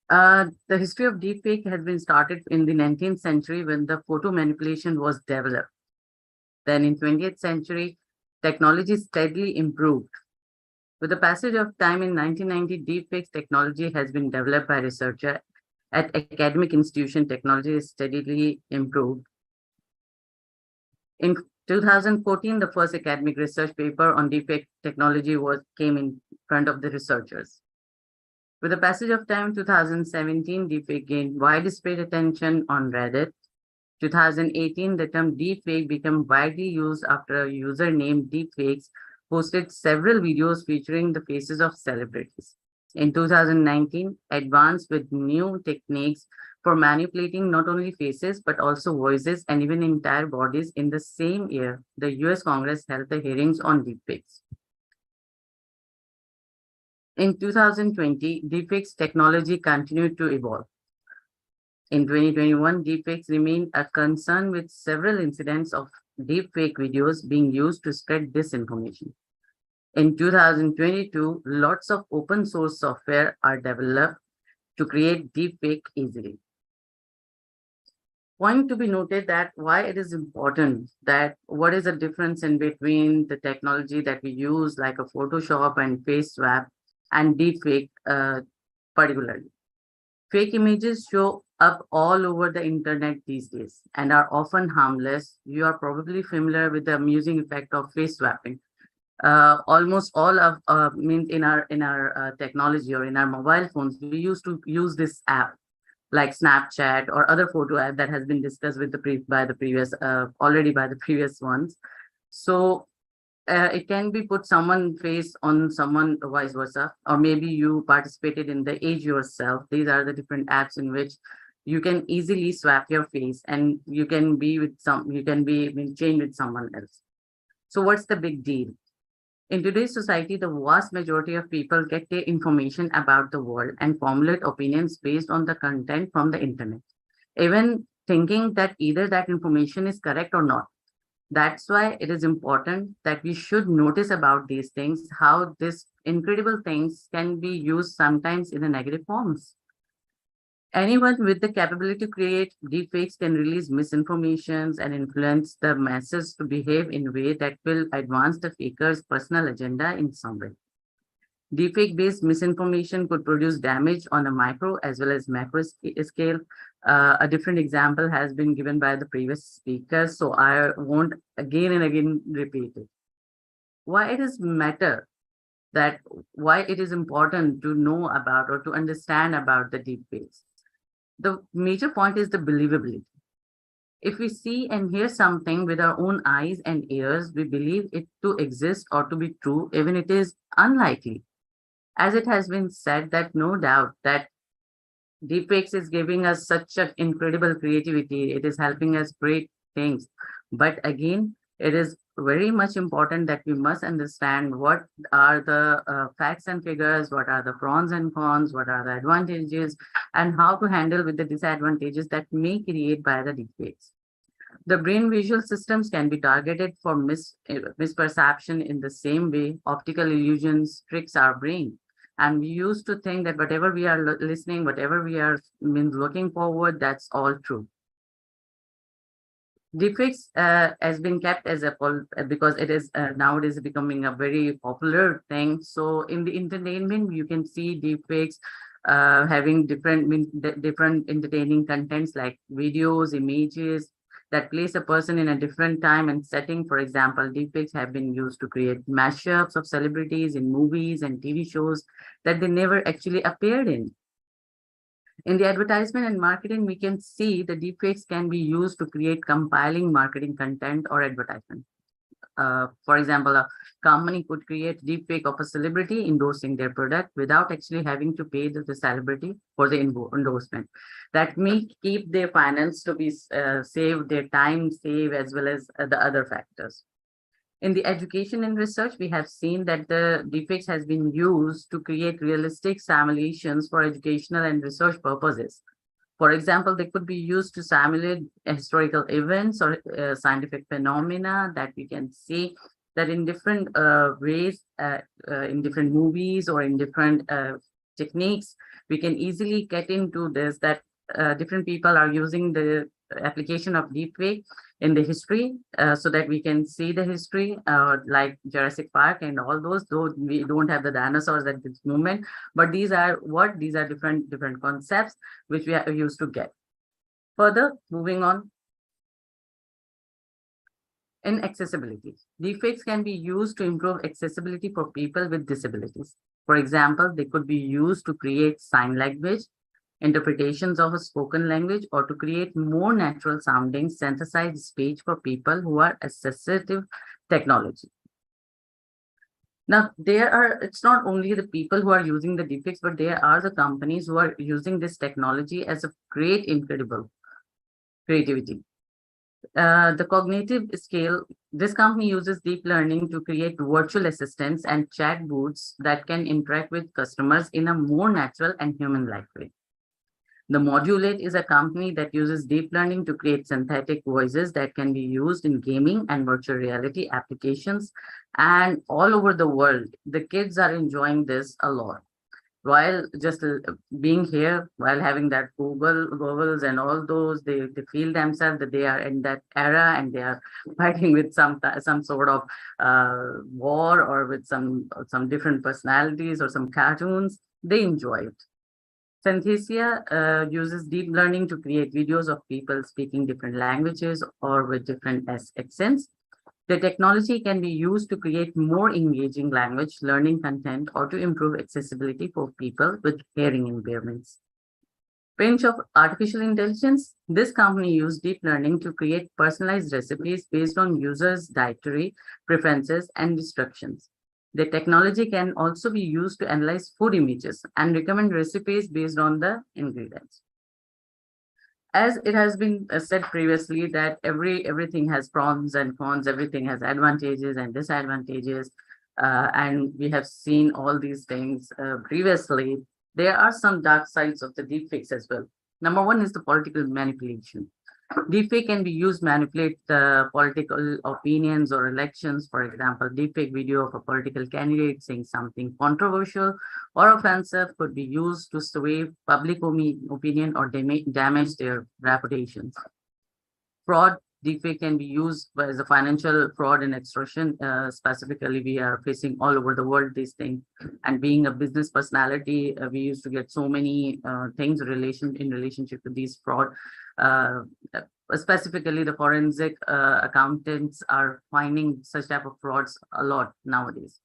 The history of deepfake has been started in the 19th century when the photo manipulation was developed. Then in 20th century, technology steadily improved. With the passage of time in 1990, deepfakes technology has been developed by researchers at academic institution. Technology is steadily improved. In 2014, the first academic research paper on deepfake technology came in front of the researchers. With the passage of time, 2017, deepfake gained widespread attention on Reddit. 2018, the term deepfake became widely used after a user named Deepfakes posted several videos featuring the faces of celebrities. In 2019, advanced with new techniques for manipulating not only faces, but also voices and even entire bodies. In the same year, the US Congress held the hearings on deepfakes. In 2020, deepfakes technology continued to evolve. In 2021, deepfakes remained a concern with several incidents of deepfake videos being used to spread disinformation. In 2022, lots of open source software are developed to create deepfake easily. Point to be noted that why it is important, that what is the difference in between the technology that we use like a Photoshop and face swap and deepfake particularly. Fake images show up all over the internet these days and are often harmless. You are probably familiar with the amusing effect of face swapping. Almost all of in our technology or in our mobile phones, we used to use this app like Snapchat or other photo app that has been discussed with by the previous ones. So it can be put someone face on someone, vice versa, or maybe you participated in the age yourself. These are the different apps in which you can easily swap your face and you can be chained with someone else. So what's the big deal? In today's society, the vast majority of people get their information about the world and formulate opinions based on the content from the internet, even thinking that either that information is correct or not. That's why it is important that we should notice about these things, how these incredible things can be used sometimes in a negative forms. Anyone with the capability to create deepfakes can release misinformations and influence the masses to behave in a way that will advance the faker's personal agenda in some way. Deepfake-based misinformation could produce damage on a micro as well as macro scale. A different example has been given by the previous speakers, so I won't again and again repeat it. Why it is why it is important to know about or to understand about the deepfakes. The major point is the believability. If we see and hear something with our own eyes and ears, we believe it to exist or to be true, even it is unlikely. As it has been said, that no doubt that deepfakes is giving us such an incredible creativity. It is helping us great things. But again, it is very much important that we must understand what are the facts and figures, what are the pros and cons, what are the advantages, and how to handle with the disadvantages that may create by the deepfakes. The brain visual systems can be targeted for misperception in the same way optical illusions tricks our brain. And we used to think that whatever we are listening, whatever we are looking forward, that's all true. Deepfakes has been kept as a because it is nowadays becoming a very popular thing. So in the entertainment, you can see deepfakes having different entertaining contents like videos, images that place a person in a different time and setting. For example, deepfakes have been used to create mashups of celebrities in movies and TV shows that they never actually appeared in. In the advertisement and marketing, we can see the deepfakes can be used to create compelling marketing content or advertisement. For example, a company could create deepfake of a celebrity endorsing their product without actually having to pay the celebrity for the endorsement. That may keep their finance to be saved, their time saved, as well as the other factors. In the education and research, we have seen that the deepfakes has been used to create realistic simulations for educational and research purposes. For example, they could be used to simulate historical events or scientific phenomena that we can see that in different ways, in different movies or in different techniques, we can easily get into this, that different people are using the application of deepfake in the history so that we can see the history like Jurassic Park and all those, though we don't have the dinosaurs at this moment, but these are different concepts which we are used to get. Further, moving on. In accessibility, deepfakes can be used to improve accessibility for people with disabilities. For example, they could be used to create sign language, interpretations of a spoken language, or to create more natural sounding synthesized speech for people who are assistive technology. Now, it's not only the people who are using the deepfakes, but there are the companies who are using this technology as a great, incredible creativity. The cognitive scale, this company uses deep learning to create virtual assistants and chatbots that can interact with customers in a more natural and human-like way. The Modulate is a company that uses deep learning to create synthetic voices that can be used in gaming and virtual reality applications. And all over the world, the kids are enjoying this a lot. While just being here, while having that goggles and all those, they feel themselves that they are in that era and they are fighting with some sort of war or with some different personalities or some cartoons. They enjoy it. Synthesia uses deep learning to create videos of people speaking different languages or with different accents. The technology can be used to create more engaging language learning content or to improve accessibility for people with hearing impairments. Range of artificial intelligence, this company used deep learning to create personalized recipes based on users' dietary preferences and instructions. The technology can also be used to analyze food images and recommend recipes based on the ingredients. As it has been said previously that everything has pros and cons, everything has advantages and disadvantages, and we have seen all these things previously. There are some dark sides of the deepfakes as well. Number one is the political manipulation. Deepfake can be used to manipulate the political opinions or elections. For example, deepfake video of a political candidate saying something controversial or offensive could be used to sway public opinion or damage their reputations. Fraud, deepfake can be used as a financial fraud and extortion. Specifically, we are facing all over the world these things. And being a business personality, we used to get so many things in relationship to these fraud. Specifically, the forensic accountants are finding such type of frauds a lot nowadays.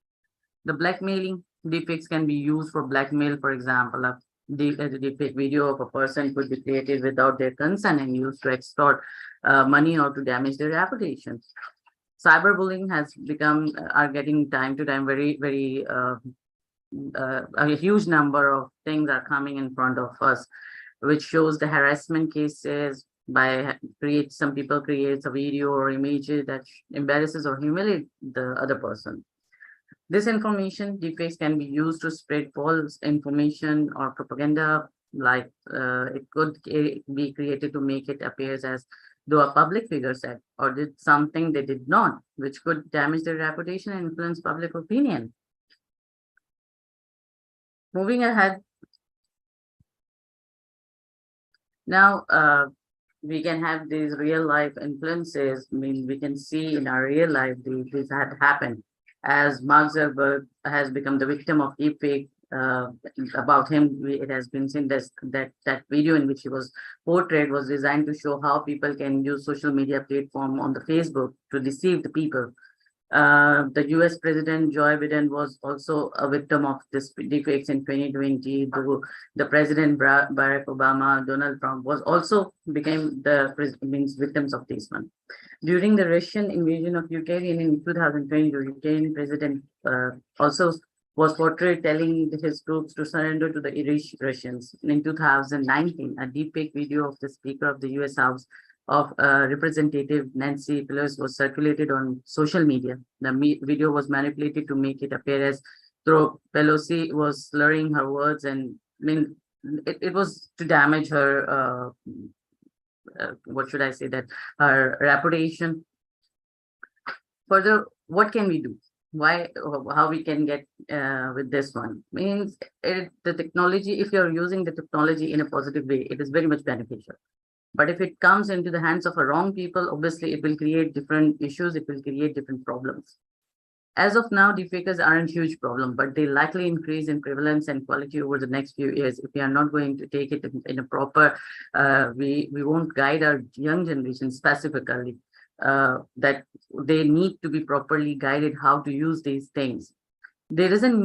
The blackmailing, deepfakes can be used for blackmail. For example, a deepfake video of a person could be created without their consent and used to extort money or to damage their reputation. Cyberbullying has become, are getting time to time very a huge number of things are coming in front of us, which shows the harassment cases, by some people creates a video or image that embarrasses or humiliates the other person. This information, deepfakes, can be used to spread false information or propaganda, like it could be created to make it appear as though a public figure said or did something they did not, which could damage their reputation and influence public opinion. Moving ahead, now we can have these real life influences. I mean, we can see in our real life this had happened, as Mark Zuckerberg has become the victim of deepfake. About him, it has been seen that video in which he was portrayed was designed to show how people can use social media platform on the Facebook to deceive the people. The US President Joe Biden was also a victim of this deepfakes in 2020. The President Barack Obama, Donald Trump was also became the victims of this one. During the Russian invasion of Ukraine in 2020, the Ukrainian president also was portrayed telling his troops to surrender to the Russians. In 2019, a deepfake video of the Speaker of the US House of Representative Nancy Pelosi was circulated on social media. The video was manipulated to make it appear as though Pelosi was slurring her words, and I mean, it was to damage her, what should I say, that her reputation. Further, what can we do? How we can get with this one? Means the technology, if you're using the technology in a positive way, it is very much beneficial. But if it comes into the hands of a wrong people, obviously it will create different issues, it will create different problems. As of now, deepfakers aren't a huge problem, but they likely increase in prevalence and quality over the next few years. If we are not going to take it in a proper, we won't guide our young generation specifically, that they need to be properly guided how to use these things. That doesn't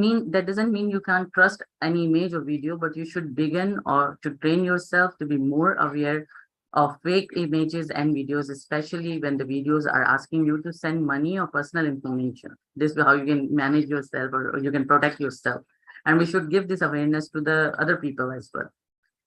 mean you can't trust any image or video, but you should begin or to train yourself to be more aware of fake images and videos, especially when the videos are asking you to send money or personal information. This is how you can manage yourself, or you can protect yourself. And we should give this awareness to the other people as well.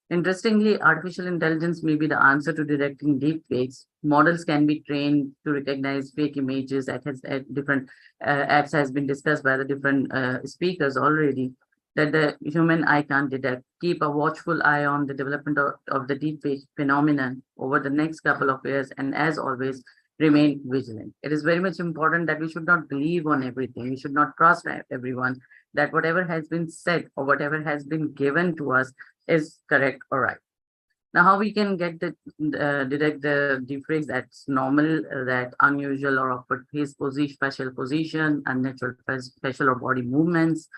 Interestingly, artificial intelligence may be the answer to detecting deep fakes. Models can be trained to recognize fake images. Different apps has been discussed by the different speakers already, that the human eye can't detect. Keep a watchful eye on the development of the deepfake phenomenon over the next couple of years, and as always, remain vigilant. It is very much important that we should not believe on everything. We should not trust everyone, that whatever has been said or whatever has been given to us is correct or right. Now, how we can get detect the deepfakes that's normal, that unusual or awkward face position, special position, unnatural facial or body movements,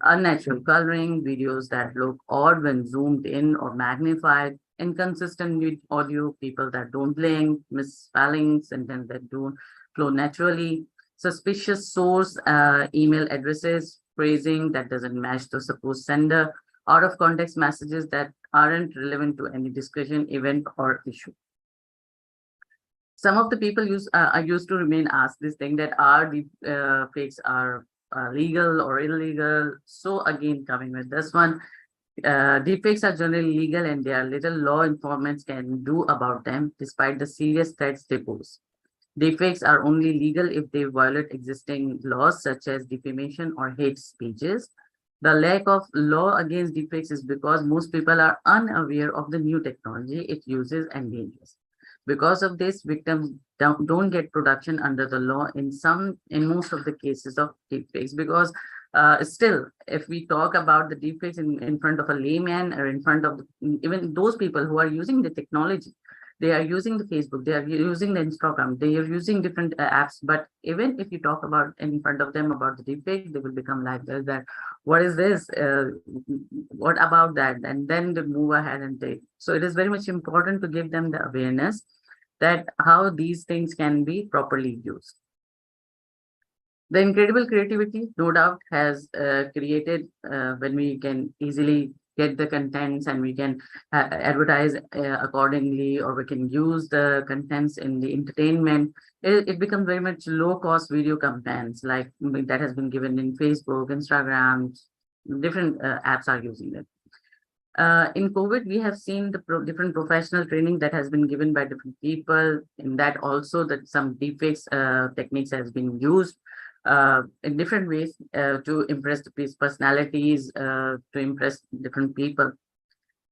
unnatural coloring, videos that look odd when zoomed in or magnified, inconsistent with audio, people that don't blink, misspelling, sentences that don't flow naturally, suspicious source, email addresses, phrasing that doesn't match the supposed sender, out of context messages that aren't relevant to any discussion, event, or issue. Some of the people used to remain asked this thing, that are deepfakes are legal or illegal. So again, coming with this one, deepfakes are generally legal, and there are little law enforcement can do about them, despite the serious threats they pose. Deepfakes are only legal if they violate existing laws such as defamation or hate speeches. The lack of law against deepfakes is because most people are unaware of the new technology it uses and dangers. Because of this, victims don't get protection under the law in most of the cases of deepfakes. Because still, if we talk about the deepfakes in front of a layman, or in front of even those people who are using the technology, they are using the Facebook, they are using the Instagram, they are using different apps. But even if you talk about in front of them about the deepfake, they will become like this, that what is this? What about that? And then they move ahead and take. So it is very much important to give them the awareness that how these things can be properly used. The incredible creativity, no doubt, has created when we can easily get the contents, and we can advertise accordingly, or we can use the contents in the entertainment. It becomes very much low-cost video campaigns, like that has been given in Facebook, Instagram, different apps are using it. In COVID, we have seen the different professional training that has been given by different people. In that also that some deepfakes techniques has been used in different ways to impress the personalities, to impress different people.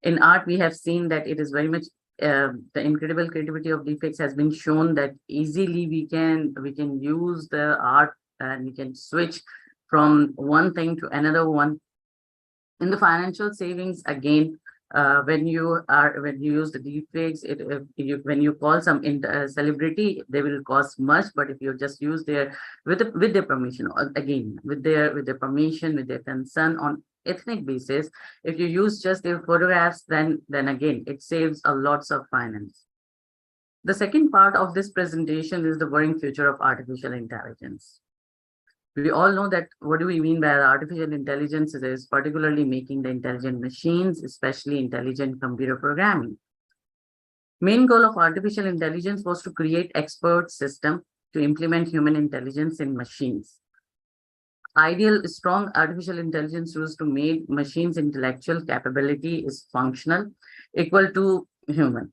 In art, we have seen that it is very much the incredible creativity of deepfakes has been shown that easily we can use the art and we can switch from one thing to another one. In the financial savings, again, when you use the deepfakes, when you call some celebrity, they will cost much. But if you just use their with their permission, again with their permission, with their consent on ethnic basis, if you use just their photographs, then again it saves a lots of finance. The second part of this presentation is the worrying future of artificial intelligence. We all know that what do we mean by artificial intelligence is particularly making the intelligent machines, especially intelligent computer programming. Main goal of artificial intelligence was to create expert system to implement human intelligence in machines. Ideal strong artificial intelligence rules to make machines intellectual capability is functional, equal to human,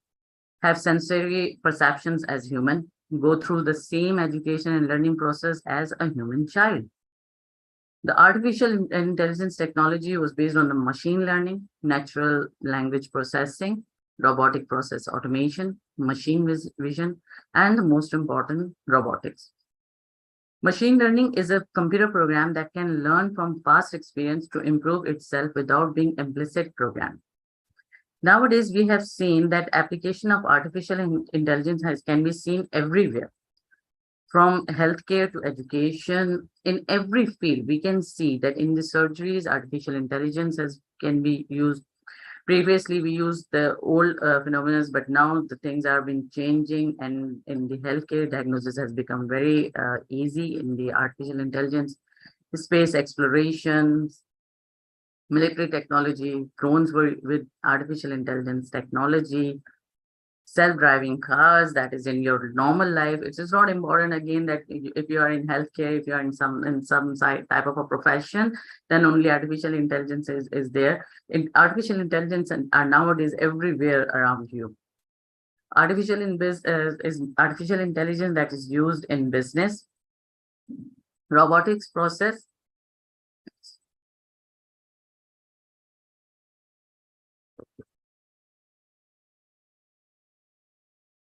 have sensory perceptions as human, go through the same education and learning process as a human child. The artificial intelligence technology was based on the machine learning, natural language processing, robotic process automation, machine vision, and the most important, robotics. Machine learning is a computer program that can learn from past experience to improve itself without being implicit programmed. Nowadays, we have seen that application of artificial intelligence can be seen everywhere. From healthcare to education, in every field, we can see that in the surgeries, artificial intelligence can be used. Previously, we used the old phenomena, but now the things are been changing, and in the healthcare, diagnosis has become very easy in the artificial intelligence, space explorations, military technology, drones with artificial intelligence technology, self-driving cars that is in your normal life. It is not important again that if you are in healthcare, if you are in some type of a profession, then only artificial intelligence is there. Artificial intelligence are nowadays everywhere around you. Artificial intelligence that is used in business, robotics process,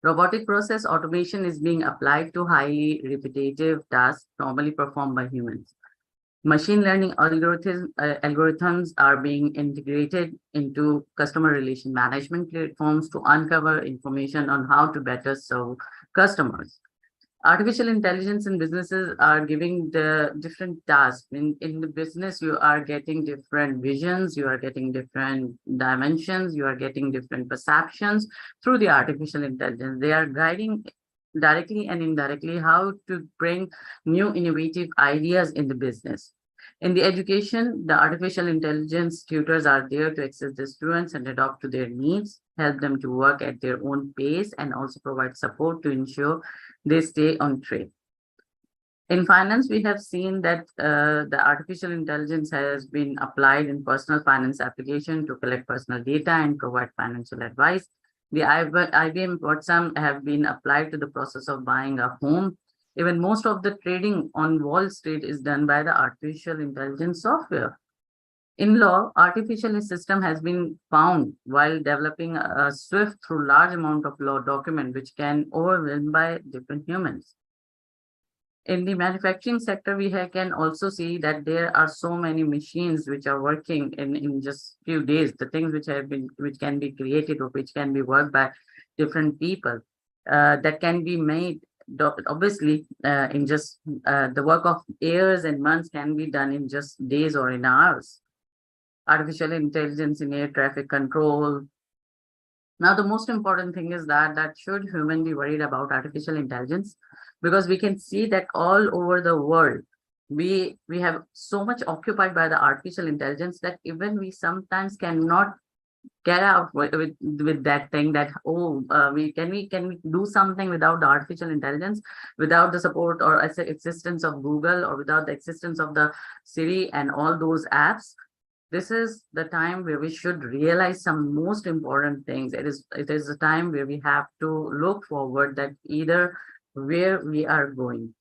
robotic process automation is being applied to highly repetitive tasks normally performed by humans. Machine learning algorithms are being integrated into customer relation management platforms to uncover information on how to better serve customers. Artificial intelligence in businesses are giving the different tasks. In the business, you are getting different visions, you are getting different dimensions, you are getting different perceptions through the artificial intelligence. They are guiding directly and indirectly how to bring new innovative ideas in the business. In the education, the artificial intelligence tutors are there to access the students and adapt to their needs, help them to work at their own pace, and also provide support to ensure they stay on track. In finance, we have seen that the artificial intelligence has been applied in personal finance application to collect personal data and provide financial advice. The IBM Watson have been applied to the process of buying a home. Even most of the trading on Wall Street is done by the artificial intelligence software. In law, artificial system has been found while developing a swift through large amount of law document which can overwhelmed by different humans. In the manufacturing sector, we can also see that there are so many machines which are working in just few days. The things which can be created or which can be worked by different people that can be made. Obviously, in just the work of years and months can be done in just days or in hours. Artificial intelligence in air traffic control. Now, the most important thing is that should human be worried about artificial intelligence, because we can see that all over the world, we have so much occupied by the artificial intelligence that even we sometimes cannot get out with that thing that can we do something without the artificial intelligence, without the support or existence of Google, or without the existence of the Siri and all those apps. This is the time where we should realize some most important things. It is a time where we have to look forward that either where we are going.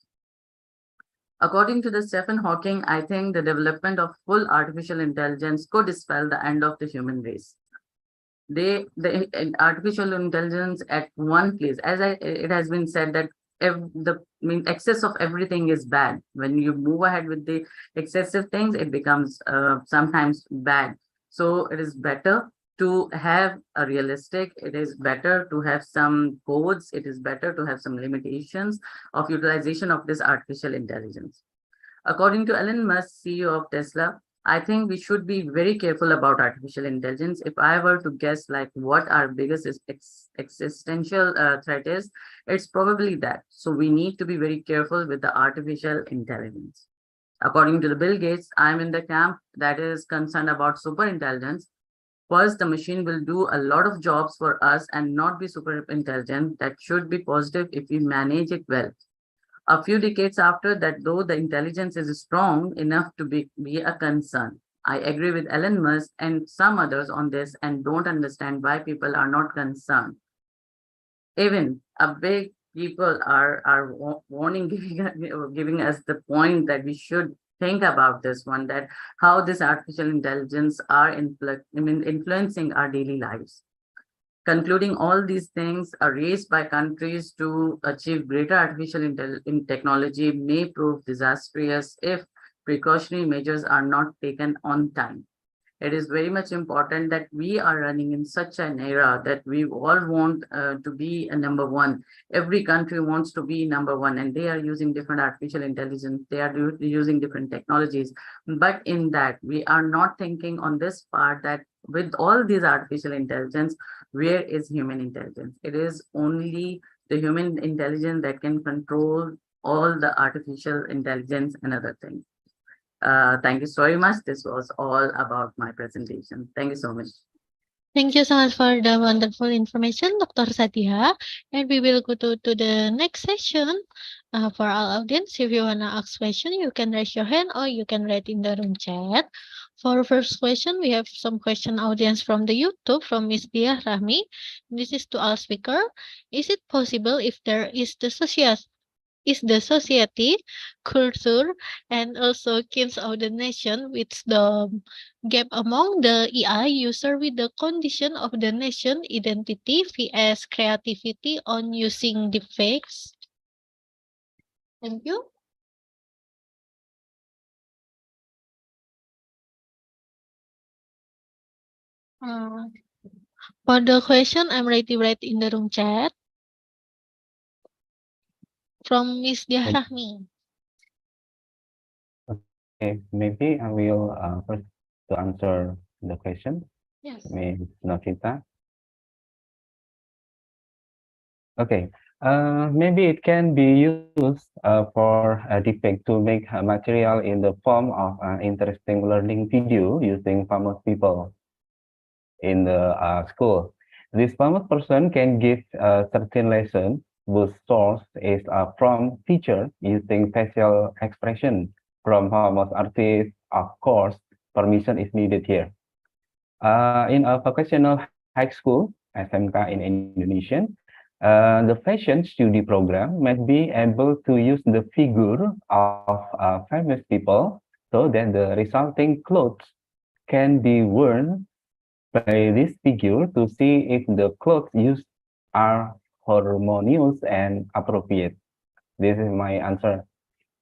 According to the Stephen Hawking, I think the development of full artificial intelligence could spell the end of the human race. The artificial intelligence at one place, it has been said that excess of everything is bad. When you move ahead with the excessive things, it becomes sometimes bad. So it is better to have a realistic, it is better to have some codes, it is better to have some limitations of utilization of this artificial intelligence. According to Elon Musk, CEO of Tesla, I think we should be very careful about artificial intelligence. If I were to guess like what our biggest existential threat is, it's probably that. So we need to be very careful with the artificial intelligence. According to the Bill Gates, I'm in the camp that is concerned about super intelligence. First, the machine will do a lot of jobs for us and not be super intelligent. That should be positive if we manage it well. A few decades after that, though, the intelligence is strong enough to be a concern. I agree with Elon Musk and some others on this and don't understand why people are not concerned. Even a big people are warning, giving us the point that we should think about this one, that how this artificial intelligence are influencing our daily lives. Concluding all these things, a race by countries to achieve greater artificial technology may prove disastrous if precautionary measures are not taken on time. It is very much important that we are running in such an era that we all want to be a number one. Every country wants to be number one, and they are using different artificial intelligence. They are using different technologies. But in that, we are not thinking on this part that with all these artificial intelligence, where is human intelligence? It is only the human intelligence that can control all the artificial intelligence and other things. Thank you so much. This was all about my presentation. Thank you so much. Thank you so much for the wonderful information, Dr. Sadia. And we will go to the next session. For our audience, if you want to ask question, you can raise your hand or you can write in the room chat. For first question, we have some question audience from the YouTube from Miss Dia Rahmi. This is to our speaker. Is it possible if there is the society, culture, and also kinds of the nation with the gap among the AI user with the condition of the nation identity vs creativity on using deepfakes? Thank you. For the question, I'm ready to write in the room chat from Miss Dia Rahmi. Okay, maybe I will first to answer the question. Yes. Ms. Novita. Okay, maybe it can be used for a deepfake to make material in the form of interesting learning video using famous people in the school. This famous person can give certain lesson whose source is from teacher using facial expression from famous artists. Of course, permission is needed here. In a vocational high school, SMK in Indonesia, the fashion study program might be able to use the figure of famous people so that the resulting clothes can be worn by this figure to see if the clothes used are harmonious and appropriate. This is my answer.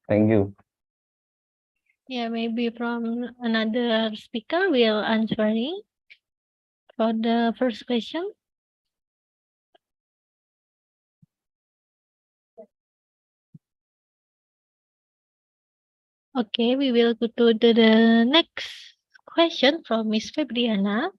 Thank you. Yeah, maybe from another speaker will answering for the first question. Okay, we will go to the next question from Miss Febriana.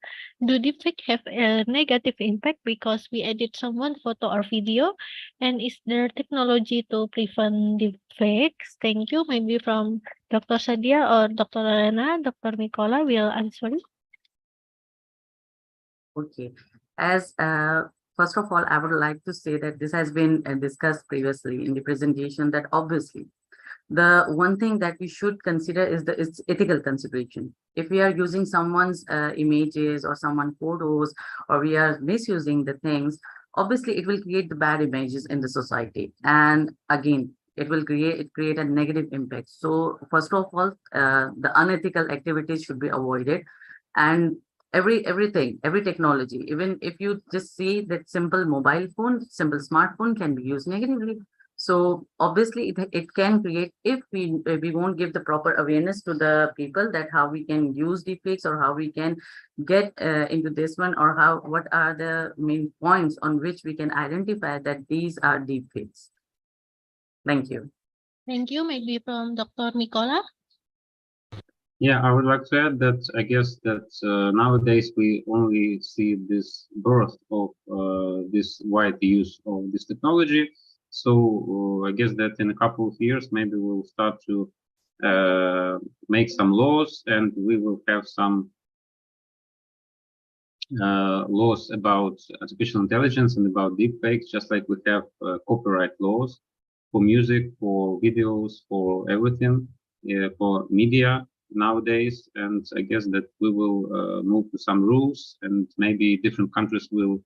Do deepfake have a negative impact because we edit someone photo or video? And is there technology to prevent deepfakes? Thank you. Maybe from Dr. Sadia or Dr. Olena, Dr. Mykola will answer. Okay. As first of all, I would like to say that this has been discussed previously in the presentation that obviously the one thing that we should consider is its ethical consideration. If we are using someone's images or someone's photos, or we are misusing the things, obviously it will create the bad images in the society. And again, it will create a negative impact. So first of all, the unethical activities should be avoided. And every technology, even if you just see that simple mobile phone, simple smartphone can be used negatively. So obviously it can create, if we won't give the proper awareness to the people that how we can use deepfakes or how we can get into this one, or what are the main points on which we can identify that these are deepfakes. Thank you. Thank you. Maybe from Dr. Mykola. Yeah, I would like to add that I guess that nowadays we only see this birth of this wide use of this technology. So I guess that in a couple of years, maybe we'll start to make some laws, and we will have some laws about artificial intelligence and about deepfakes, just like we have copyright laws for music, for videos, for everything, for media nowadays. And I guess that we will move to some rules, and maybe different countries will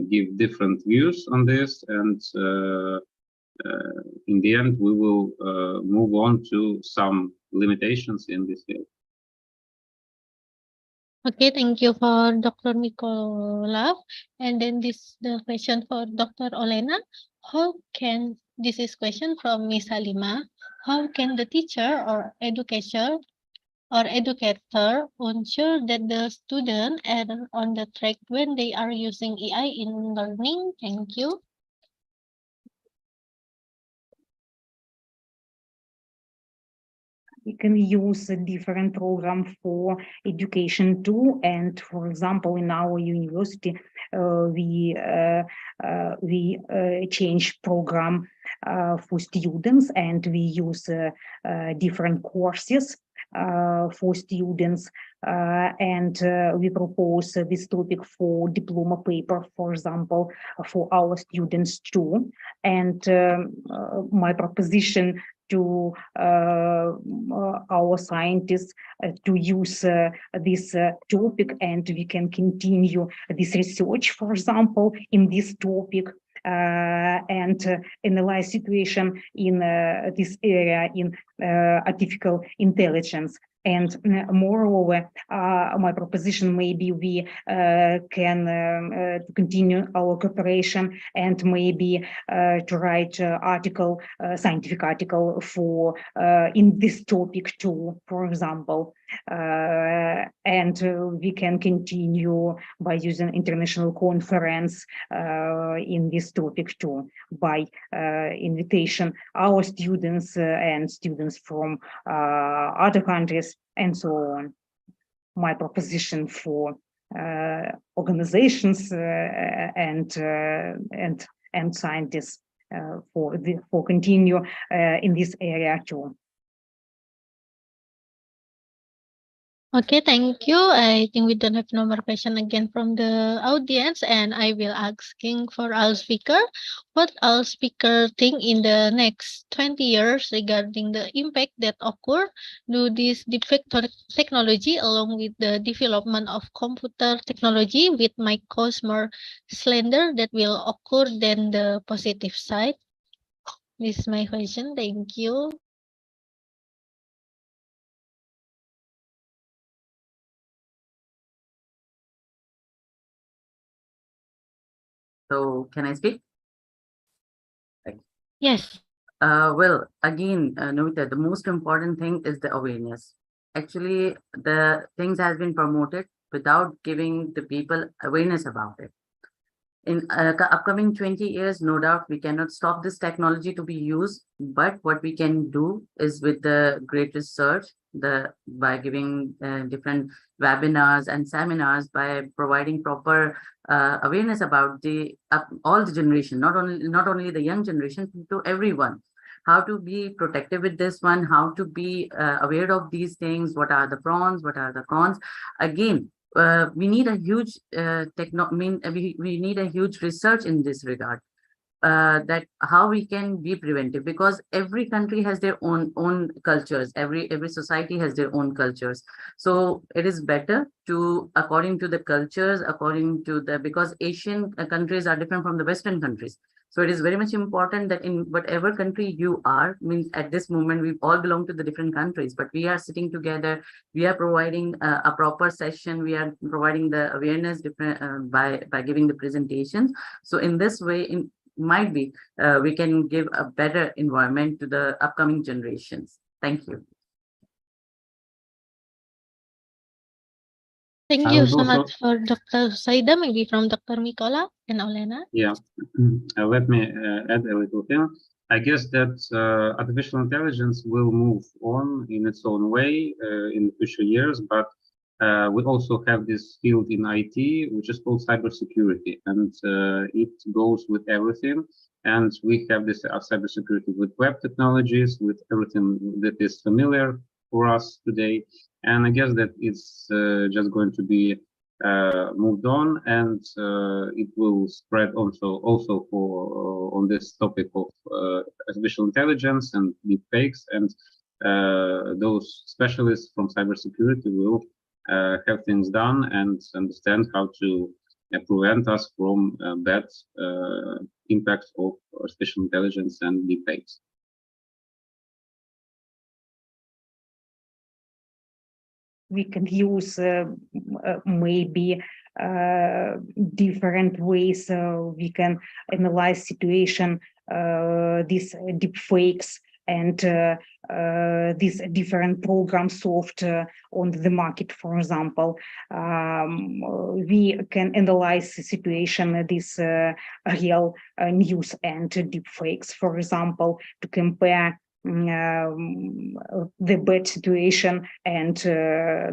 give different views on this, and in the end we will move on to some limitations in this field. Okay, thank you for Dr. Mykola. And then the question for Dr. Olena. This is question from Miss Halima. How can the teacher or educator ensure that the student are on the track when they are using AI in learning? Thank you. We can use a different program for education too. And for example, in our university, we change program for students, and we use different courses for students, and we propose this topic for diploma paper, for example, for our students too. And my proposition to our scientists to use this topic, and we can continue this research, for example, in this topic, and analyze situation in this area in artificial intelligence. And moreover, my proposition, maybe we can continue our cooperation, and maybe to write article, scientific article for in this topic too, for example. And we can continue by using international conference in this topic too, by invitation our students and students from other countries, and so on. My proposition for organizations and scientists for continue in this area too. Okay, thank you. I think we don't have no more question again from the audience, and I will asking for our speaker. What our speaker think in the next 20 years regarding the impact that occur due this deepfake technology, along with the development of computer technology, with my cost more slender that will occur than the positive side? This is my question. Thank you. So can I speak? Yes. Well, again, Novita, the most important thing is the awareness. Actually, the things has been promoted without giving the people awareness about it. In upcoming 20 years, no doubt we cannot stop this technology to be used, but what we can do is with the great research, by giving different webinars and seminars, by providing proper awareness about all the generation, not only the young generation, to everyone, how to be protective with this one, how to be aware of these things, what are the pros, what are the cons. Again, we need a huge we need a huge research in this regard. that how we can be preventive, because every country has their own cultures, every society has their own cultures. So it is better to, according to the cultures, according to the, because Asian countries are different from the Western countries. So it is very much important that in whatever country you are, means at this moment we all belong to the different countries, but we are sitting together, we are providing a proper session, we are providing the awareness different by giving the presentations. So in this way, might be we can give a better environment to the upcoming generations. Thank you. Thank I you would so also- much for Dr. Saida, maybe from Dr. Mykola and Olena. Yeah, let me add a little thing. I guess that artificial intelligence will move on in its own way in the future years, but we also have this field in IT, which is called cybersecurity, and it goes with everything. And we have this cybersecurity with web technologies, with everything that is familiar for us today. And I guess that it's just going to be moved on, and it will spread also for on this topic of artificial intelligence and deepfakes, and those specialists from cybersecurity will have things done and understand how to prevent us from bad impacts of artificial intelligence and deepfakes. We can use maybe different ways we can analyze situation, these deepfakes and these different programs sold on the market. For example, we can analyze the situation, this real news and deepfakes, for example, to compare the bad situation and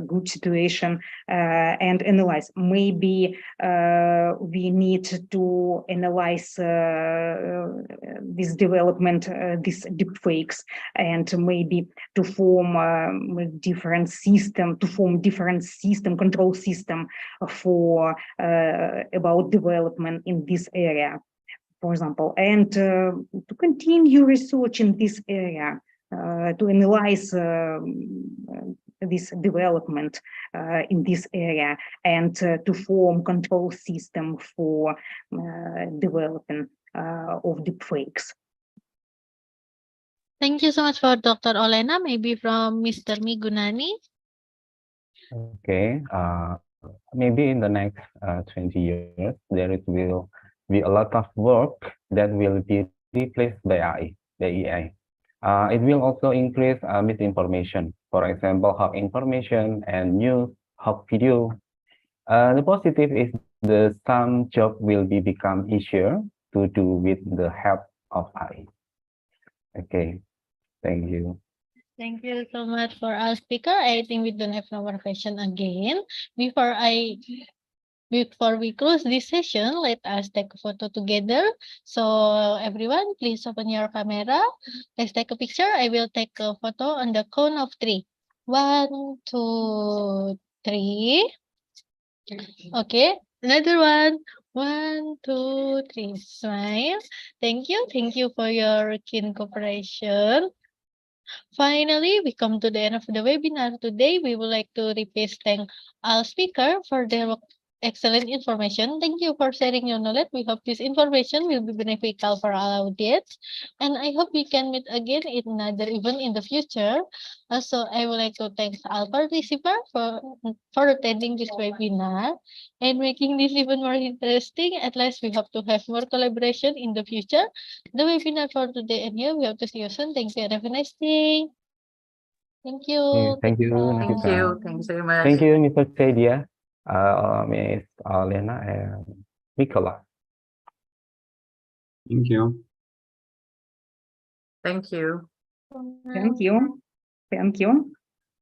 good situation and analyze. Maybe we need to analyze this development, these deepfakes, and maybe to form different system, control system for about development in this area, for example, and to continue research in this area, to analyze this development in this area, and to form control system for development of deepfakes. Thank you so much for Dr. Olena, maybe from Mr. Migunani. Okay, maybe in the next 20 years, there will be a lot of work that will be replaced by AI. It will also increase misinformation. For example, hot information and news, hot video. The positive is some job will become easier to do with the help of AI. Okay, thank you. Thank you so much for our speaker. I think we don't have no more question again. Before we close this session, let us take a photo together. So everyone, please open your camera. Let's take a picture. I will take a photo on the count of 3. 1, 2, 3. Okay, another one. 1, 2, 3. Smile. Thank you. Thank you for your keen cooperation. Finally, we come to the end of the webinar today. We would like to repeat thank our speaker for their excellent information. Thank you for sharing your knowledge. We hope this information will be beneficial for our audience. And I hope we can meet again in another event in the future. Also, I would like to thank all participants for attending this webinar and making this even more interesting. At least we hope to have more collaboration in the future. The webinar for today and here. We hope to see you soon. Thank you and have a nice day. Thank you. Yeah, thank you. Thank you. Thank you so much. Thank you, Mr. Sadia, Ms. Olena, and Mykola. Thank you. Thank you. Thank you. Thank you.